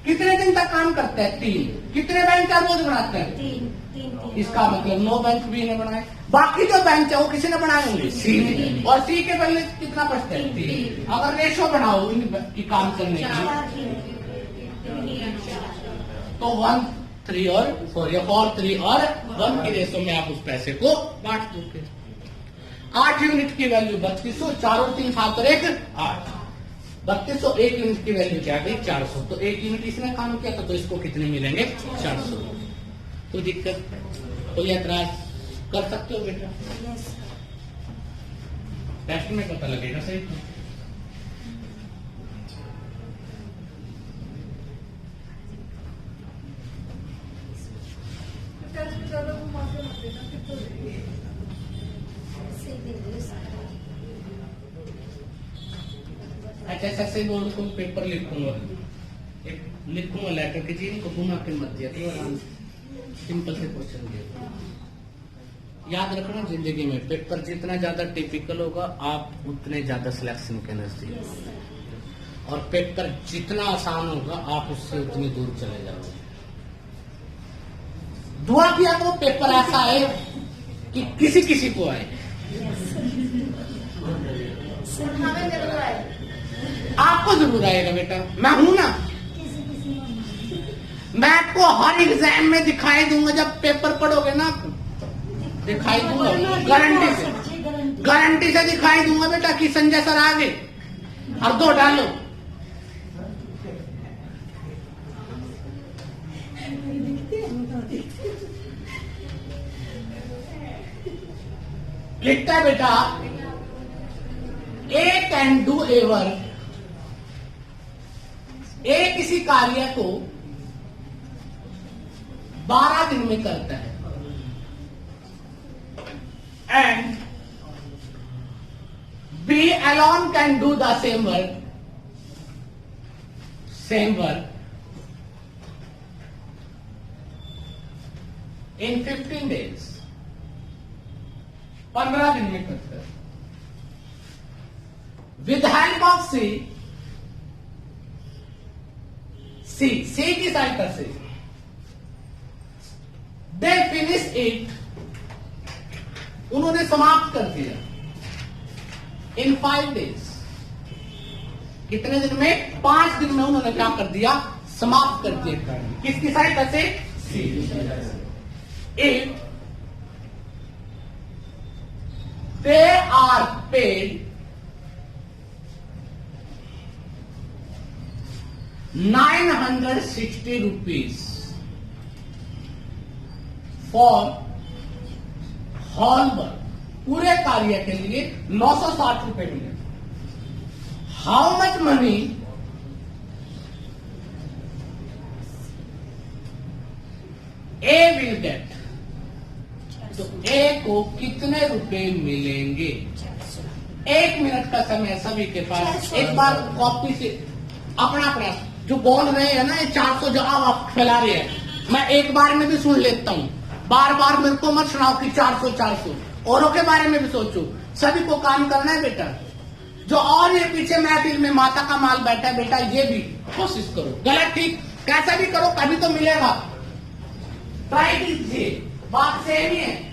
कितने दिन तक काम करता है 3, कितने बेंच का रोज बनाता है 3, इसका मतलब 9 बेंच बी ने बनाए। बाकी जो बेंच है वो किसी ने बनाए होंगे सी ने, और सी के पहले कितना बचता है 3। अगर रेशो बनाओ इनकी काम करने की तो 1, 3 और 4 या 4, 3 और 1 की रेशो में आप उस पैसे को बांट दोगे। 8 यूनिट की वैल्यू 3200, 4 और 3 7 और 1 8, 3200। 1 यूनिट की वैल्यू क्या गई 400, तो 1 यूनिट इसने काम किया था तो इसको कितने मिलेंगे 400। कोई दिक्कत, कोई ऐतराज कर सकते हो बेटा? टेस्ट में पता लगेगा सही तो। अच्छा ऐसे बोर्ड को पेपर लिखूंगा, एक लिखूंगा लेटर के जी इनको घुमा के मत दिया तो आराम से सिंपल से क्वेश्चन दिया। याद रखना जिंदगी में पेपर जितना ज्यादा टिपिकल होगा आप उतने ज्यादा सिलेक्शन के नजदीक, और पेपर जितना आसान होगा आप उससे उतनी दूर चले जाओगे। दुआ किया तो पेपर ऐसा आए कि किसी किसी को आए, आपको जरूर आएगा बेटा। मैं हूं ना, मैं आपको हर एग्जाम में दिखाई दूंगा, जब पेपर पढ़ोगे ना दिखाई दूंगा, गारंटी से दिखाई दूंगा बेटा कि संजय सर आगे और 2 डालो। लिखता है बेटा A can do a work, A किसी कार्य को 12 दिन में करता है, and B alone can do the same work in 15 days, 15 दिन में करता है। विद हेल्प ऑफ सी की सहायता से दे फिनिश इट, उन्होंने समाप्त कर दिया इन 5 days। कितने दिन में 5 दिन में उन्होंने क्या कर दिया समाप्त कर दिया। किसकी सहायता से C. If they are paid 960 rupees for whole work, पूरे कार्य के लिए 960 रुपए मिले। How much money A will get, तो ए को कितने रुपए मिलेंगे? 1 मिनट का समय सभी के पास। एक बार कॉपी से अपना अपना जो बोल रहे हैं ना, ये 400 जवाब आप फैला रहे हैं, मैं एक बार में भी सुन लेता हूँ। बार बार मेरे को मत सुनाओ कि 400 औरों के बारे में भी सोचो। सभी को काम करना है बेटा। जो और ये पीछे महफिल में माता का माल बैठा है बेटा, ये भी कोशिश करो। गलत ठीक कैसा भी करो, कभी तो मिलेगा। ट्राई कीजिए, बात सेम ही है।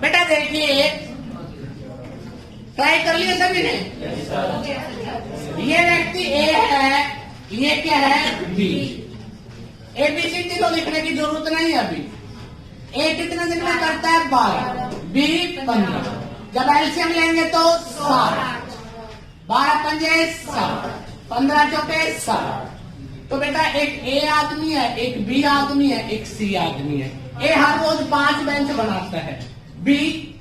बेटा देखिए, ट्राई कर लिया सभी ने। ये व्यक्ति ए है, ये क्या है बी। ABCD तो लिखने की जरूरत नहीं है अभी। ए कितने दिन में करता है? 12, बी 15। जब एलसीएम लेंगे तो 60, 12 पंजे 60, 15 चौके 60। तो बेटा एक ए आदमी है, एक बी आदमी है, एक सी आदमी है। ए हर रोज 5 बेंच बनाता है, बी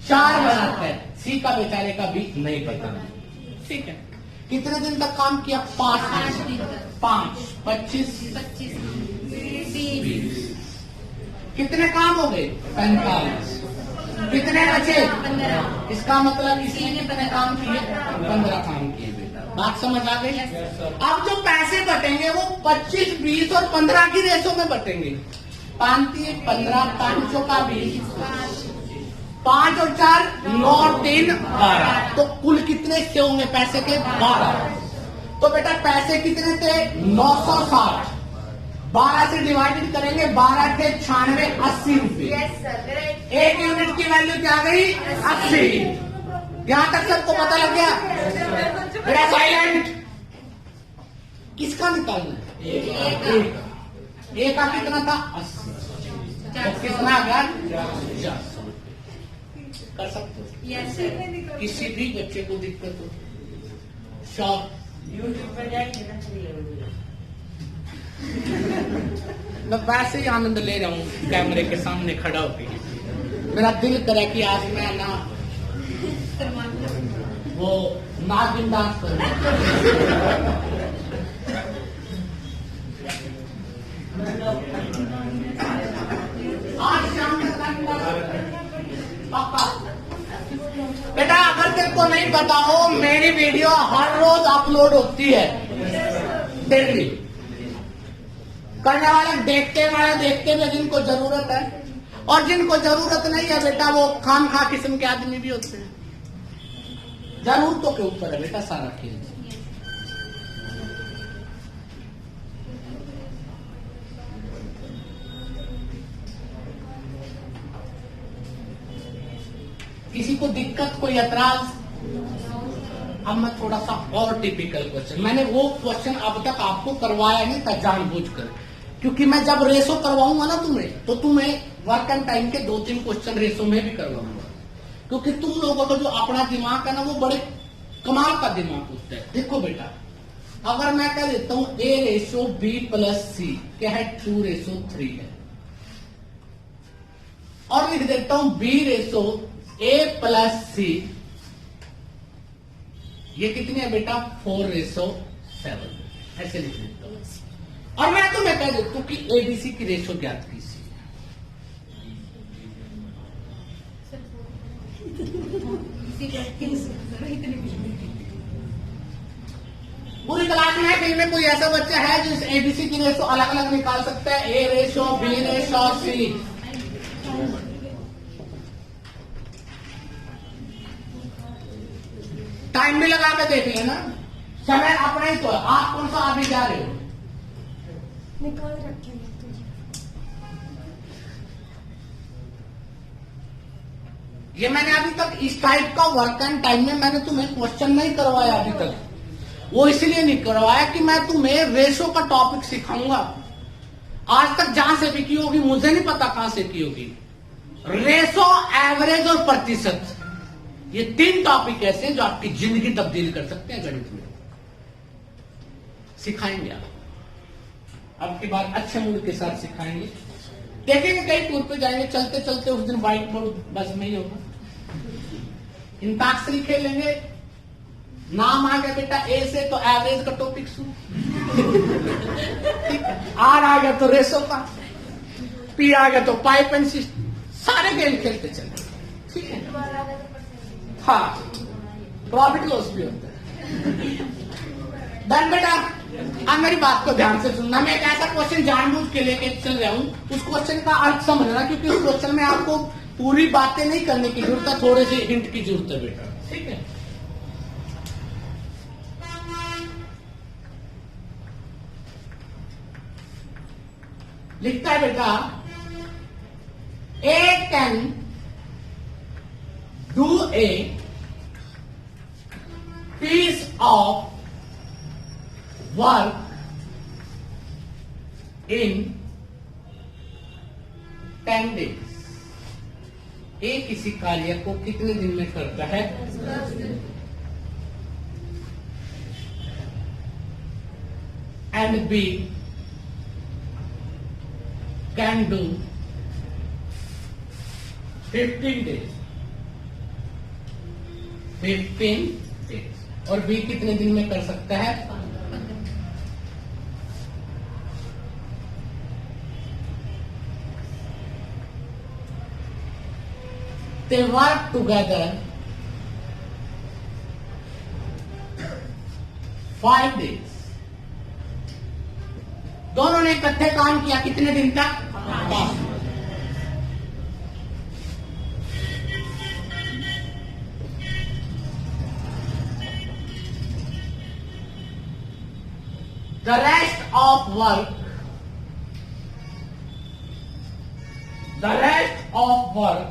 4 बनाता है, सी का बेचारे का बी नहीं पता। ठीक है, कितने दिन तक काम किया? 5 दिन। 5, 25, 20। कितने काम हो गए? 45। कितने बचे? 15। इसका मतलब इसने कितने काम किए? 15 काम किए बेटा। बात समझ आ गई? अब जो पैसे बटेंगे वो 25, 20 और 15 की रेशो में बटेंगे। 5 3 15, 5 का 20, 5 और 4 9 3 12। तो कुल कितने हिस्से होंगे पैसे के? 12। तो बेटा पैसे कितने थे? 960। 12 से डिवाइडेड करेंगे, 12 थे 96, 80 रुपए। एक यूनिट की वैल्यू क्या गई? 80। यहां तक सबको पता लग गया? बेटा साइलेंट। किसका निकालना है? एक का कितना था? 80। तो कितना आ गया? 400। कर सकते हो? Yes sir. किसी भी बच्चे को दिक्कत हो शॉर्ट यूट्यूब पर जाएंगे ना, मैं वैसे ही आनंद ले रहा हूँ कैमरे के सामने खड़ा होकर। मेरा दिल करे कि आज मैं ना वो नागिन डांस करूँ। आज शाम तक पापा बेटा, अगर तेरे को नहीं पता हो, मेरी वीडियो हर रोज अपलोड होती है डेली। करने वाले देखते हैं जिनको जरूरत है, और जिनको जरूरत नहीं है बेटा वो खामखा किस्म के आदमी भी होते हैं। जरूरतों के ऊपर है बेटा सारा खेल। किसी को दिक्कत, कोई एतराज? अब मैं थोड़ा सा और टिपिकल क्वेश्चन, मैंने वो क्वेश्चन अब तक आपको करवाया नहीं था जानबूझकर, क्योंकि मैं जब रेशो करवाऊंगा ना तुम्हें, तो तुम्हें वर्क एंड टाइम के 2-3 क्वेश्चन रेशो में भी करवाऊंगा, क्योंकि तुम लोगों का जो अपना दिमाग है ना, वो बड़े कमाल का दिमाग होता है। देखो बेटा, अगर मैं कह देता हूं A/B+C क्या है? 2/3 है, और लिख देता हूं B/A+C, ये कितनी है बेटा? 4/7। ऐसे लिख देता हूं, और मैं तुम्हें कह देता हूं कि ABC की रेशो ज्ञात कीजिए। ABC करती हूँ सर, इतने कुछ पूरी क्लास में फिल्म में कोई ऐसा बच्चा है जो इस एबीसी की रेशो अलग अलग निकाल सकता है, ए रेशो, बी रेशो, सी। टाइम भी लगा के देख लेना, समय अपना ही तो है। आप कौन सा अभी जा रहे हो? निकाल रखे हैं तुझे। ये मैंने अभी तक इस टाइप का वर्क एंड टाइम में मैंने तुम्हें क्वेश्चन नहीं करवाया अभी तक। वो इसलिए नहीं करवाया कि मैं तुम्हें रेशो का टॉपिक सिखाऊंगा। आज तक जहां से भी की होगी मुझे नहीं पता कहां से की होगी। रेशो, एवरेज और प्रतिशत, ये 3 टॉपिक ऐसे हैं जो आपकी जिंदगी तब्दील कर सकते हैं। गणित में सिखाएंगे आप, अब की बार अच्छे मूड के साथ सिखाएंगे। देखेंगे कहीं टूर पे जाएंगे, चलते चलते उस दिन व्हाइट बोर्ड बस में ही होगा, इंताक्षरी खेलेंगे। नाम आ गया बेटा ए से तो एवरेज का टॉपिक शुरू, ठीक है। आर आ गया तो रेशो का, पी आ गया तो पाइप एंड सिस्टम, सारे गेम खेलते चले, ठीक है। हाँ, प्रॉफिट लॉस भी होता है। डन बेटा, अब मेरी बात को ध्यान से सुनना। मैं एक ऐसा क्वेश्चन जानबूझ के लेके चल रहा हूं, उस क्वेश्चन का अर्थ समझना, क्योंकि उस क्वेश्चन में आपको पूरी बातें नहीं करने की जरूरत है, थोड़े से हिंट की जरूरत है बेटा, ठीक है। लिखता है बेटा, A can do a piece of work in 10 days। A किसी कार्य को कितने दिन में करता है? And B can do 15 days। 15 days। और बी कितने दिन में कर सकता है? They work together 5 days। दोनों ने इकट्ठे काम किया कितने दिन तक? 5। The rest of work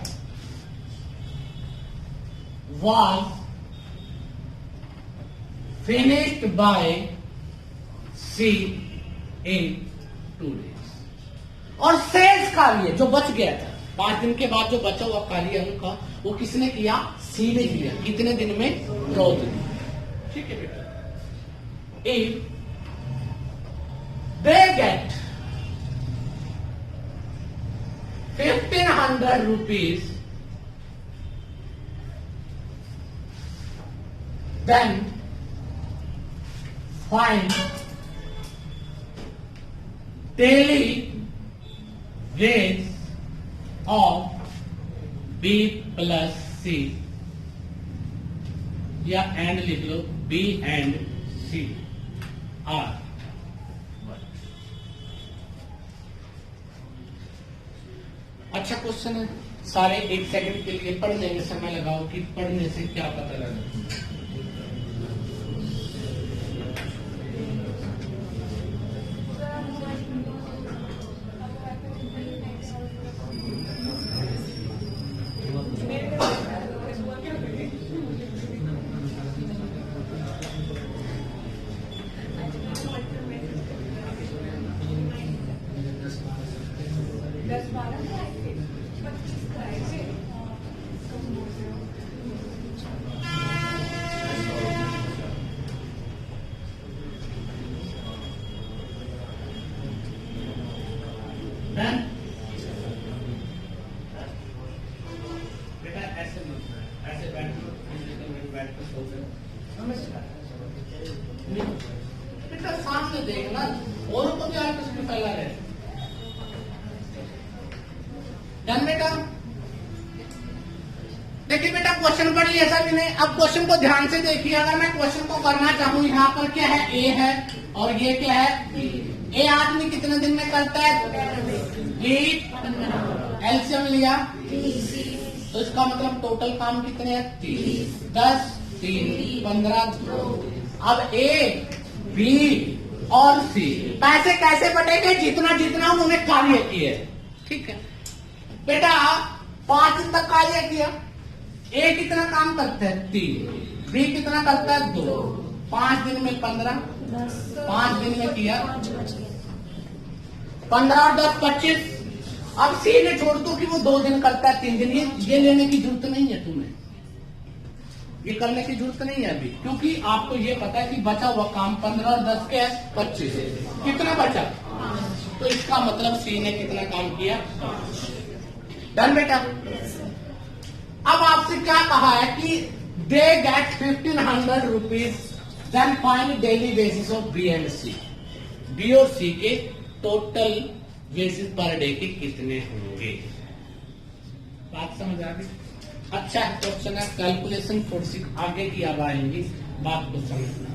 was finished by C in 2 days। और शेष कार्य जो बच गया था, 5 दिन के बाद जो बचा हुआ कार्य उनका, वो किसने किया? सी ने किया। कितने दिन में? 2 दिन। ठीक है बेटा। If they get 1500 rupees, then find daily wage of B plus C, या एंड लिख लो, B and C are। अच्छा क्वेश्चन है, सारे 1 सेकंड के लिए पढ़ने में समय लगाओ कि पढ़ने से क्या पता लगा। बेटा ऐसे मत, ऐसे बैठो, बैठ कर सो जाओ। नमस्कार बेटा, सामने देखना, औरों को भी आपस में फैला रहे। डन बेटा। देखिए बेटा, क्वेश्चन पढ़ लिया सभी ने। अब क्वेश्चन को ध्यान से देखिए। अगर मैं क्वेश्चन को करना चाहूँ, यहाँ पर क्या है, ए है और ये क्या है, ए आदमी कितने दिन में करता है, बी एलसीएम लिया तो इसका मतलब टोटल काम कितने हैं, 30, 10, 3, 15। अब ए, बी और सी पैसे कैसे बटेंगे, जितना जितना उन्होंने कार्य किए। ठीक है बेटा, 5 दिन तक कार्य किया। ए कितना काम करता है, 3, बी कितना करता है, 2, 5 दिन में 15, 5 दिन में किया 15 और 10 25। अब सी ने छोड़ दो कि वो 2 दिन करता है, 3 दिन। ये लेने की जरूरत नहीं है तुम्हें, ये करने की जरूरत नहीं है अभी, क्योंकि आपको ये पता है कि बचा हुआ काम 15 और 10 के 25 कितना बचा, तो इसका मतलब सी ने कितना काम किया, डन बेटा। अब आपसे क्या कहा है कि they get 1500 rupees, then find daily basis of B and C. B और सी के टोटल बेसिस पर डे के कितने होंगे। बात समझ आ गई। अच्छा क्वेश्चन है, कैलकुलेशन थोड़ी सी आगे की अब आएंगी, बात को समझना।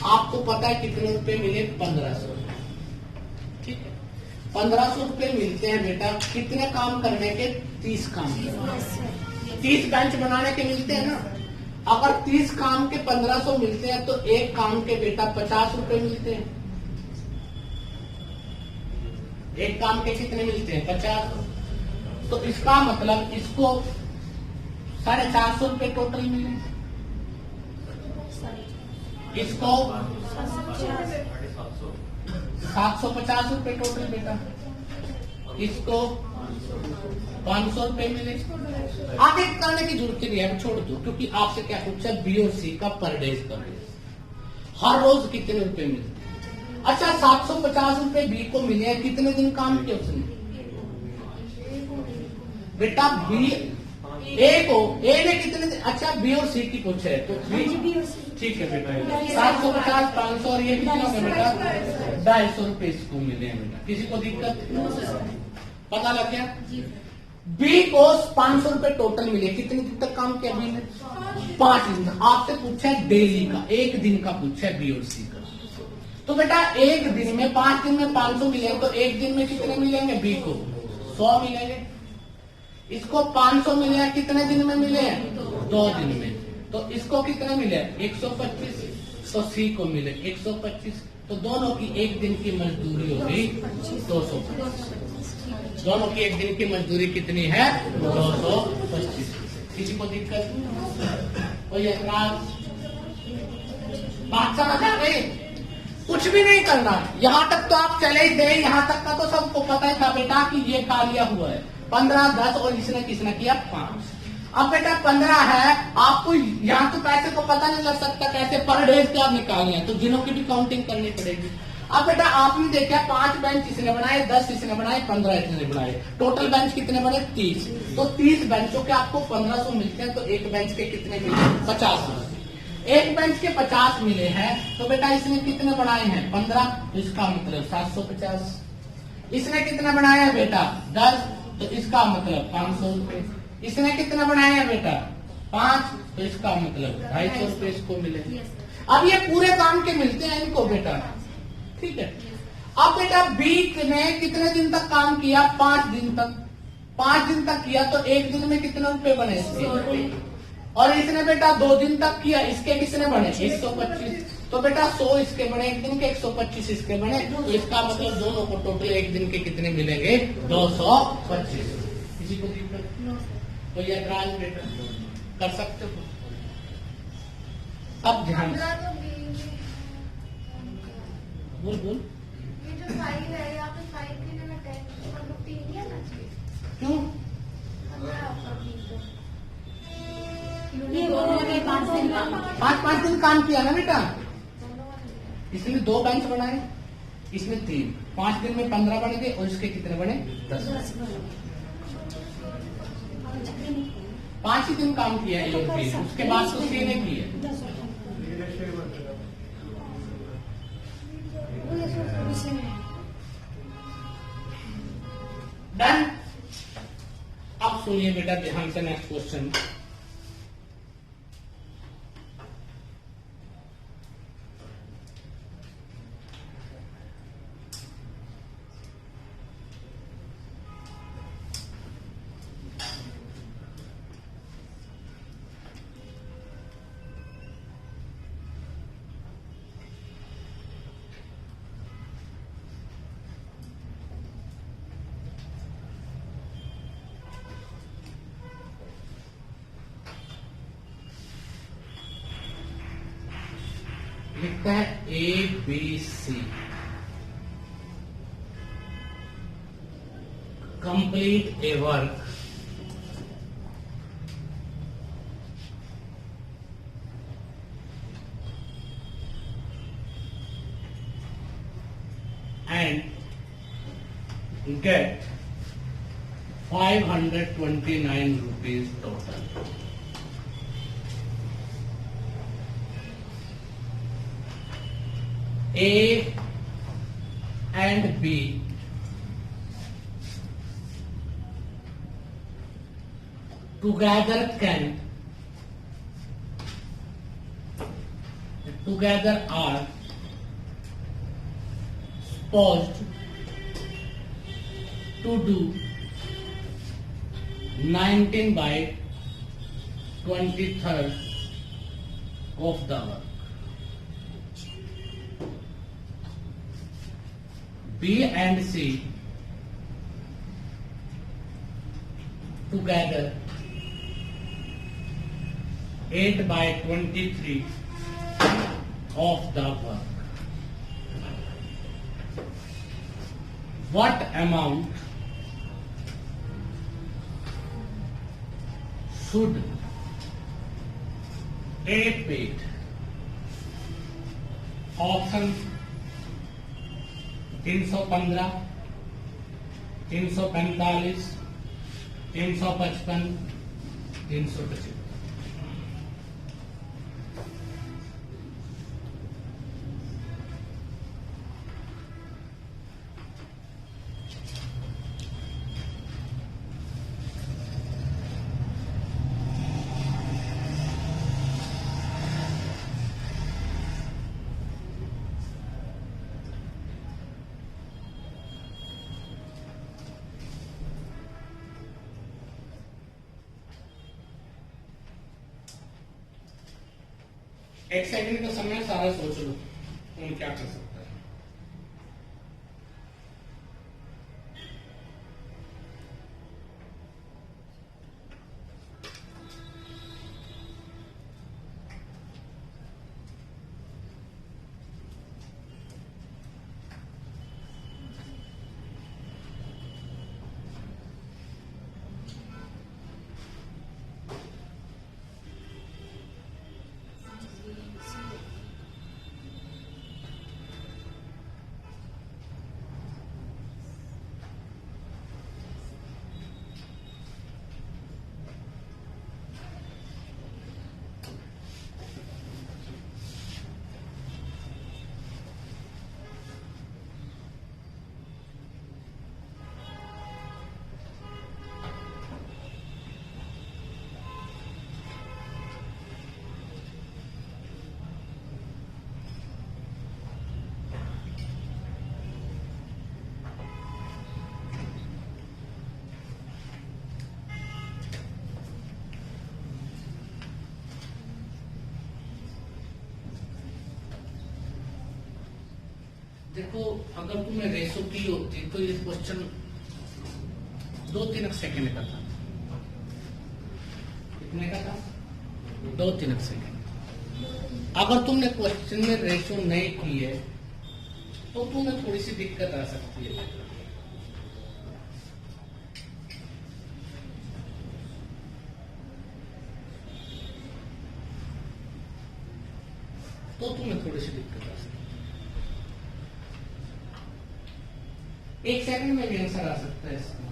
आपको पता है कितने रुपए मिले, 1500। ठीक है, 1500 रुपए मिलते हैं बेटा कितने काम करने के, 30 काम के, 30 बेंच बनाने के मिलते हैं ना। अगर 30 काम के 1500 मिलते हैं तो एक काम के बेटा 50 रुपए मिलते हैं। एक काम के कितने मिलते हैं, 50। तो इसका मतलब इसको 450 रुपए टोटल मिले, इसको 750 रुपए टोटल बेटा, इसको 500 रुपए मिले। आगे करने की जरूरत नहीं है, छोड़ दो, क्योंकि आपसे क्या पूछा, बी और सी का पर डे का हर रोज कितने रुपए मिलते। अच्छा 750 रुपए बी को मिले हैं, कितने दिन काम किया उसने बेटा, बी ए को, ए ने कितने दिन, अच्छा बी और सी की पूछे तो बी, ठीक है बेटा 750 500 और ये कितना होगा बेटा, 250 रुपए इसको मिले हैं बेटा। किसी को दिक्कत, पता लग गया। बी को 500 रुपए टोटल मिले, कितने दिन तक काम किया बी ने, 5 दिन। आपसे पूछा है डेली का, एक दिन का पूछा है बी और सी का। तो बेटा एक दिन में 5 दिन में 500 मिलेंगे, तो एक दिन में कितने मिलेंगे, बी को 100 मिलेंगे। इसको 500 मिले हैं, कितने दिन में मिले हैं, 2 दिन में। तो इसको कितने मिले, 125। तो सी को मिले 125। तो दोनों की एक दिन की मजदूरी हो गई 225। दोनों की एक दिन की मजदूरी कितनी है, 225। किसी को दिक्कत, कोई ऐतराज, बात समझ आ गई। कुछ भी नहीं करना, यहाँ तक तो आप चले ही गए, यहाँ तक का तो सबको पता ही था बेटा कि ये कार्य हुआ है 15, 10 और इसने किसने किया 5। अब बेटा 15 है, आपको यहाँ तो पैसे को पता नहीं लग सकता कैसे पर डे क्या निकालने हैं, तो जिनों की भी काउंटिंग करनी पड़ेगी। अब बेटा आपने देखा 5 बेंच इसने बनाए, 10 इसने बनाए, 15 इसने बनाए, टोटल बेंच कितने बने, 30। तो 30 बेंचों के आपको 1500 मिलते हैं, तो एक बेंच के कितने मिले, 50। एक बेंच के 50 मिले हैं, तो बेटा इसने कितने बनाए हैं, 15, तो इसका मतलब 750। इसने कितना बनाया है बेटा, 10, तो इसका मतलब 500 रुपए। इसने कितना बनाया है बेटा, 5, तो इसका मतलब 250 रुपए इसको मिले। अब ये पूरे काम के मिलते हैं इनको बेटा, ठीक है। अब बेटा बी ने कितने दिन तक काम किया, 5 दिन तक। 5 दिन तक किया तो एक दिन में कितने रुपए बने, 100 रुपए। और इसने बेटा 2 दिन तक किया, इसके कितने बने, 125। तो बेटा 100 इसके बने एक दिन के, 125 इसके बने, तो इसका मतलब दोनों को टोटल एक दिन के कितने मिलेंगे, 225। किसी को दिक्कत, तो ये ऐतराज बेटा कर सकते हो। अब ध्यान बोल बोल, ये जो फाइल है, यहाँ पे फाइल के लिए मैं मतलब 3 नहीं आना चाहिए, क्यों, ये दोनों ने 5 दिन काम, 5 दिन काम किया ना बेटा। इसने 2 बेंच बनाए, इसने 3, 5 दिन में 15 बन गए, और इसके कितने बने, 10। 5 ही दिन काम किया है लोग, उसके बाद तो सी ने किया। डन। अब सुनिए बेटा ध्यान से नेक्स्ट क्वेश्चन। लिखता है ABC, complete A work and get 529 rupees total. A and B together are supposed to do 19 by 23rd of the work. B and C together 8 by 23 of the work. What amount should A paid? Option 315, 345, 355, 355. एक second का समय सारा सोच लो कौन क्या कर सकता है। देखो अगर तुम्हें रेशो की होती तो ये क्वेश्चन 2-3 सेकंड का था। कितने का था? 2-3 सेकंड। अगर तुमने क्वेश्चन में रेशो नहीं की है तो तुम्हें थोड़ी सी दिक्कत आ सकती है। एक सेकंड में भी आंसर आ सकता है इसका।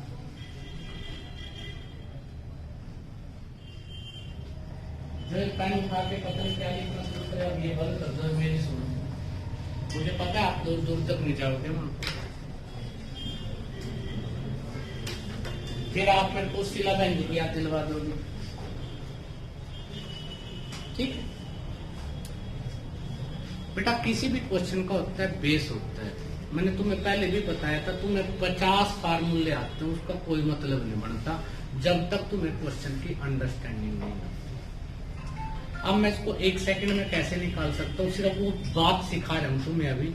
जो पेन उठा के पता नहीं क्या लिखना सोचते हैं, अब ये बंद कर दो, मेरी सुनो। मुझे पता है आप दूर दूर तक नहीं जाओगे वहां, फिर आप मेरे को शीला बहन जी की याद दिलवा दोगे, ठीक है बेटा। किसी भी क्वेश्चन का होता है बेस होता है। मैंने तुम्हें पहले भी बताया था, तुम्हें 50 फार्मूले आते हैं, उसका कोई मतलब नहीं बनता जब तक तुम्हें क्वेश्चन की अंडरस्टैंडिंग नहीं होती। अब मैं इसको 1 सेकंड में कैसे निकाल सकता हूँ, सिर्फ वो बात सिखा रहा हूं तुम्हें अभी।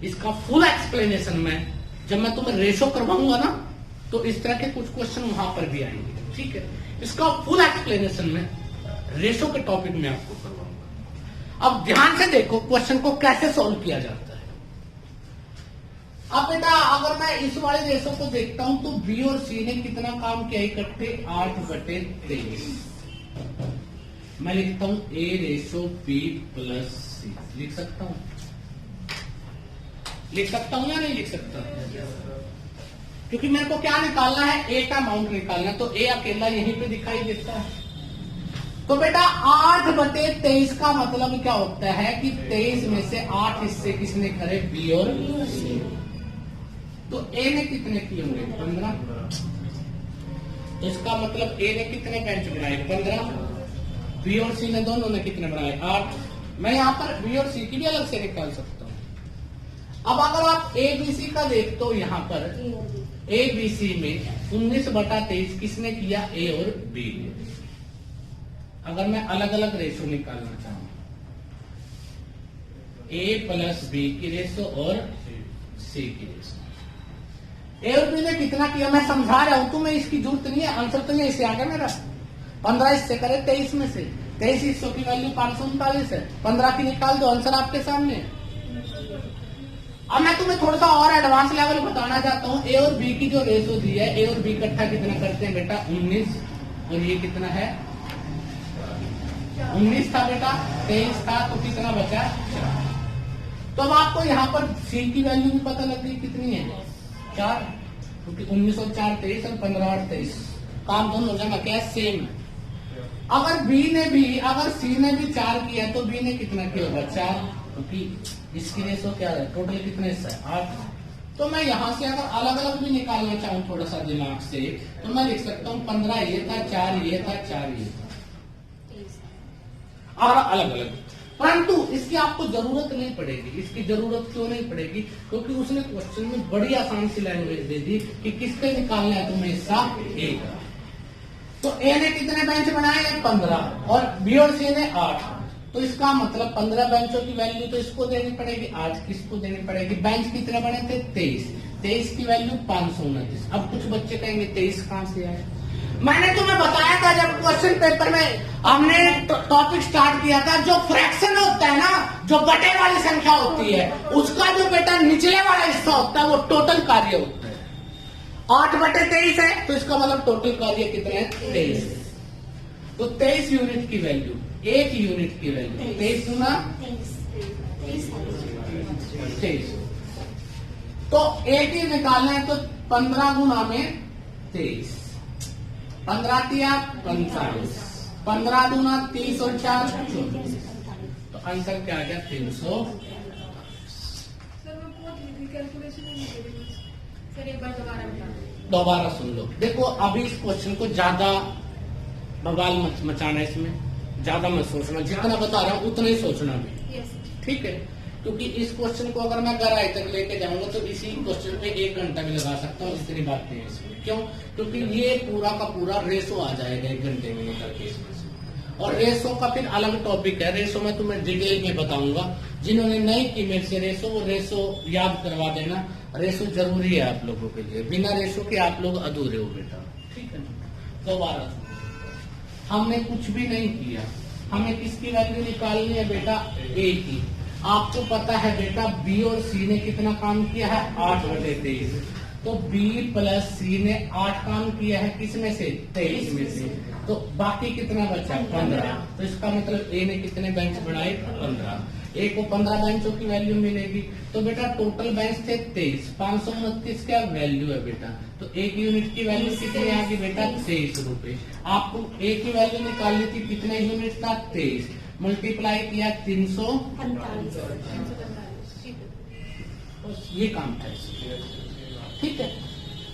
इसका फुल एक्सप्लेनेशन में जब मैं तुम्हें रेशो करवाऊंगा ना, तो इस तरह के कुछ क्वेश्चन वहां पर भी आएंगे, ठीक है। इसका फुल एक्सप्लेनेशन में रेशो के टॉपिक में आपको करवाऊंगा। अब ध्यान से देखो क्वेश्चन को कैसे सॉल्व किया जाता है। अब बेटा अगर मैं इस वाले रेशो को देखता हूं तो बी और सी ने कितना काम किया इकट्ठे 8/23। मैं लिखता हूं ए रेशो बी प्लस सी। लिख सकता हूं या नहीं लिख सकता? क्योंकि मेरे को क्या निकालना है, ए का अमाउंट निकालना है, तो ए अकेला यहीं पे दिखाई देता है। तो बेटा 8/23 का मतलब क्या होता है कि 23 में से 8 हिस्से किसने करे, बी और सी। तो ए ने कितने किए होंगे, 15। तो इसका मतलब ए ने कितने बेंच बनाए, 15। बी और सी ने दोनों ने कितने बनाए, 8। मैं यहाँ पर बी और सी की भी अलग से निकाल सकता हूँ। अब अगर आप ए बी सी का देखते हो, यहाँ पर ए बी सी में 19/23 किसने किया, ए और बी ने। अगर मैं अलग अलग रेशो निकालना चाहूं, ए प्लस बी की रेशो और सी की रेशो। ए और बी ने कितना किया मैं समझा रहा हूं, तुम्हें इसकी जरूरत नहीं है, आंसर तो यही से आ गया मेरा। 15 इससे करे 23 में से, 23 हिस्सों की वैल्यू 539 है, 15 की निकाल दो, आंसर आपके सामने। अब मैं तुम्हें थोड़ा सा और एडवांस लेवल बताना चाहता हूं। ए और बी की जो रेशो दी है, ए और बी इकट्ठा कितना करते हैं बेटा, 19। और ये कितना है, 19 था बेटा, 23 था, तो कितना बचा, 4। तो अब आपको यहाँ पर सी की वैल्यू भी पता लग गई कितनी है, 4। क्योंकि 19 और 4 23 और 15 और 23 काम दोनों जगह क्या सेम है। अगर बी ने भी, अगर सी ने भी 4 किया तो बी ने कितना किया होगा, 4। क्योंकि इसकी रेशो क्या है, टोटल कितने हिस्सा है, 8। तो मैं यहाँ से अगर अलग अलग भी निकालना चाहूँ थोड़ा सा दिमाग से, तो मैं लिख सकता हूँ 15 ये था, 4 ये था, 4 ये था, और अलग अलग। परंतु इसकी आपको जरूरत नहीं पड़ेगी। इसकी जरूरत क्यों नहीं पड़ेगी, क्योंकि उसने क्वेश्चन में बड़ी आसान सी लैंग्वेज दे दी कि किसके निकालना है तुम्हें हिस्सा, ए का। तो ए ने कितने बेंच बनाए, 15, और बी और सी ने 8। तो इसका मतलब 15 बेंचों की वैल्यू तो इसको देनी पड़ेगी, 8 किसको देनी पड़ेगी। बेंच कितने बने थे, 23। 23 की वैल्यू 529। अब कुछ बच्चे कहेंगे 23 कहां से आए। मैंने तुम्हें बताया था जब क्वेश्चन पेपर में हमने टॉपिक स्टार्ट किया था, जो फ्रैक्शन होता है ना, जो बटे वाली संख्या होती है, उसका जो बेटा निचले वाला हिस्सा होता है वो टोटल कार्य होता है। 8/23 है, तो इसका मतलब टोटल कार्य कितना है, 23। तो 23 यूनिट की वैल्यू, 1 यूनिट की वैल्यू 23 गुना 23। तो एक ही निकालना है, तो 15 गुना में 23, 15 तिया 45, 15 दूना 30 और 4 24। तो आंसर क्या आ गया, 300। सर एक बार दोबारा बता दो। दोबारा सुन लो। देखो अभी इस क्वेश्चन को ज्यादा बवाल मत मचाना, इसमें ज्यादा मत सोचना, जितना बता रहा हूँ उतना ही सोचना भी, ठीक है। क्योंकि इस क्वेश्चन को अगर मैं गहराई तक लेके जाऊंगा तो इसी क्वेश्चन पे 1 घंटा भी लगा सकता हूँ, इतनी बातें हैं इसमें। क्यों, क्योंकि ये पूरा का पूरा रेशो आ जाएगा 1 घंटे में निकल के इसमें से। और रेशो का फिर अलग टॉपिक है, रेशो में तुम्हें डिटेल में बताऊंगा। जिन्होंने नहीं की मेरे से रेशो, वो रेशो याद करवा देना। रेशो जरूरी है आप लोगों के लिए, बिना रेशो के आप लोग अधूरे हो बेटा, ठीक है ना। दोबारा हमने कुछ भी नहीं किया, हमें किसकी वैल्यू निकालनी है बेटा, ए की। आपको पता है बेटा बी और सी ने कितना काम किया है, 8/23। तो बी प्लस सी ने 8 काम किया है, किसमें से, 23 में से। तो बाकी कितना बचा, 15। तो इसका मतलब ए ने कितने बेंच बनाए, 15। ए को 15 बेंचों की वैल्यू मिलेगी। तो बेटा टोटल बेंच थे 23, 529 क्या वैल्यू है बेटा। तो एक यूनिट की वैल्यू कितनी आ गई बेटा, 23 रुपए। आपको ए की वैल्यू निकालनी थी, कितने यूनिट था, 23, मल्टीप्लाई किया 345। ये काम था, ठीक है,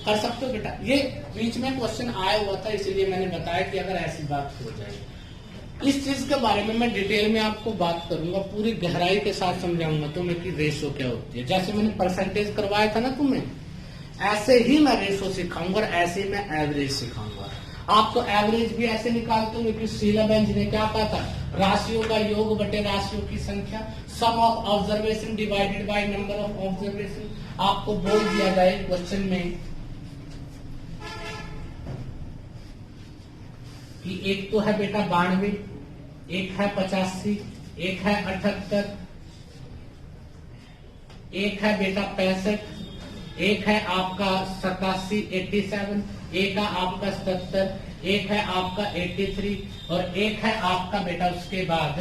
कर सकते हो बेटा। ये बीच में क्वेश्चन आया हुआ था, इसीलिए मैंने बताया कि अगर ऐसी बात हो जाए, इस चीज के बारे में मैं डिटेल में आपको बात करूंगा, पूरी गहराई के साथ समझाऊंगा तुम्हें कि रेशो क्या होती है। जैसे मैंने परसेंटेज करवाया था ना तुम्हें, ऐसे ही मैं रेशो सिखाऊंगा और ऐसे ही मैं एवरेज सिखाऊंगा। आप तो एवरेज भी ऐसे निकालते होंगे कि शीला बेंच ने क्या कहा था, राशियों का योग बटे राशियों की संख्या, sum of observation divided by number of observation. आपको बोल दिया जाए क्वेश्चन में कि एक तो है बेटा 92, एक है 85, एक है 78, एक है बेटा 65, एक है आपका 87 87, एक है आपका 77, एक है आपका 83 और एक है आपका बेटा उसके बाद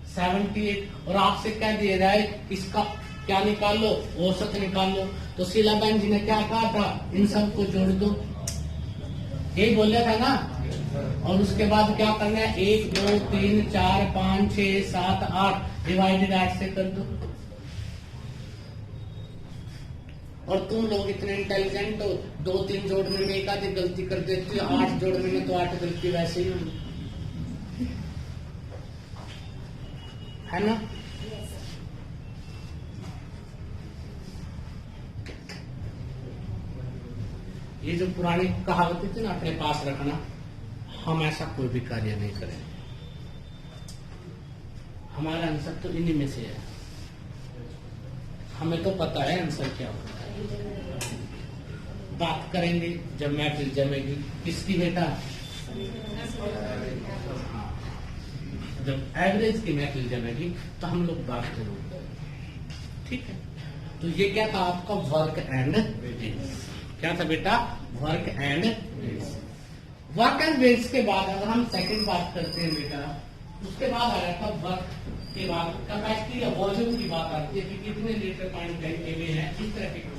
78। और आपसे क्या दे रहा है, इसका क्या निकाल लो, औसत निकाल लो। तो शीलाबेन जी ने क्या कहा था, इन सबको जोड़ दो, यही बोला था ना। और उसके बाद क्या करना है, 1 2 3 4 5 6 7 8 डिवाइडेड 8 से कर दो। और तुम लोग इतने इंटेलिजेंट हो, 2 3 जोड़ने में एक आधी गलती कर देते हो, 8 जोड़ने में तो 8 गलती वैसे ही होगी, है ना। ये जो पुरानी कहावतें थी ना, अपने पास रखना। हम ऐसा कोई भी कार्य नहीं करें, हमारा आंसर तो इन्हीं में से है, हमें तो पता है आंसर क्या होगा। बात करेंगे जब महफिल जमेगी, किसकी बेटा, जब एवरेज की महफिल जमेगी तो हम लोग बात करेंगे, ठीक है। तो ये क्या था आपका वर्क एंड वेज, क्या था बेटा, work and wage. Work and wage के बाद अगर हम सेकंड बात करते हैं बेटा, उसके बाद आ जाता वर्क के बाद कैपेसिटी या वॉल्यूम की बात आती है कि कितने लीटर पानी टैंक में है, इस तरह के क्वेश्चन।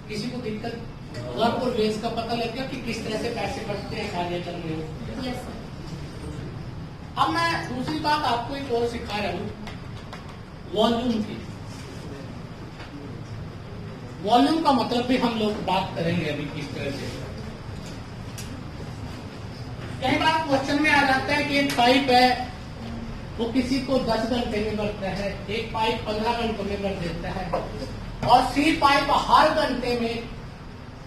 किसी को दिक्कत, वर्क और वेज का पता लग गया कि किस तरह से पैसे बचते हैं कार्य करने में। Yes sir. अब मैं दूसरी बात आपको एक और सिखा रहा हूं, वॉल्यूम की। वॉल्यूम का मतलब भी हम लोग बात करेंगे अभी किस तरह से। कई बार क्वेश्चन में आ जाता है कि एक पाइप है, वो किसी को 10 घंटे में भरता है, एक पाइप 15 घंटों में भर देता है, और सी पाइप हर घंटे में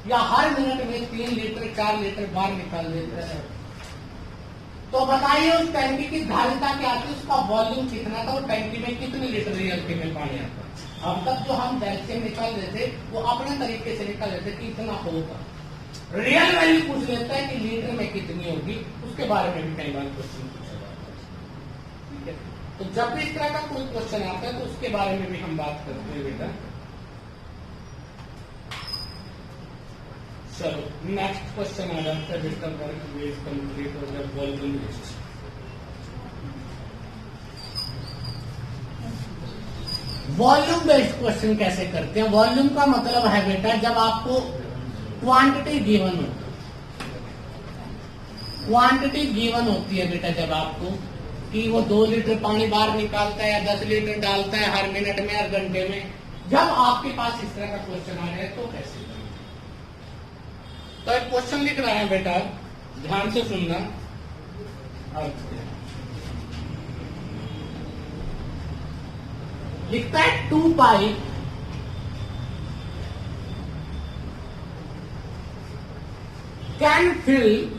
या हर मिनट में 3 लीटर 4 लीटर बाहर निकाल देता है। तो बताइए उस टैंकी की धारिता क्या थी, उसका वॉल्यूम कितना था, और टैंकी में कितने लीटर रियलिटी में पानी आता। अब तक जो हम वैसे निकाल देते वो अपने तरीके से निकाल देते कि इतना होगा, रियल वैल्यू पूछ लेता है कि लीटर में कितनी होगी, उसके बारे में भी कई बार क्वेश्चन पूछा जाता है, ठीक है। तो जब भी इस तरह का कोई क्वेश्चन आता है तो उसके बारे में भी हम बात करते हैं बेटा। चलो नेक्स्ट क्वेश्चन आ जाता है बेटा, वर्क वेज कंप्लीट हो गया, volume wage. Volume based question कैसे करते हैं। वॉल्यूम का मतलब है बेटा जब आपको क्वांटिटी गिवन हो, क्वांटिटी गिवन होती है बेटा जब आपको कि वो 2 लीटर पानी बाहर निकालता है या 10 लीटर डालता है हर मिनट में हर घंटे में, जब आपके पास इस तरह का क्वेश्चन आ जाए तो कैसे करें। तो एक क्वेश्चन लिख रहा है बेटा, ध्यान से सुनना। लिखता है 2 pipe can fill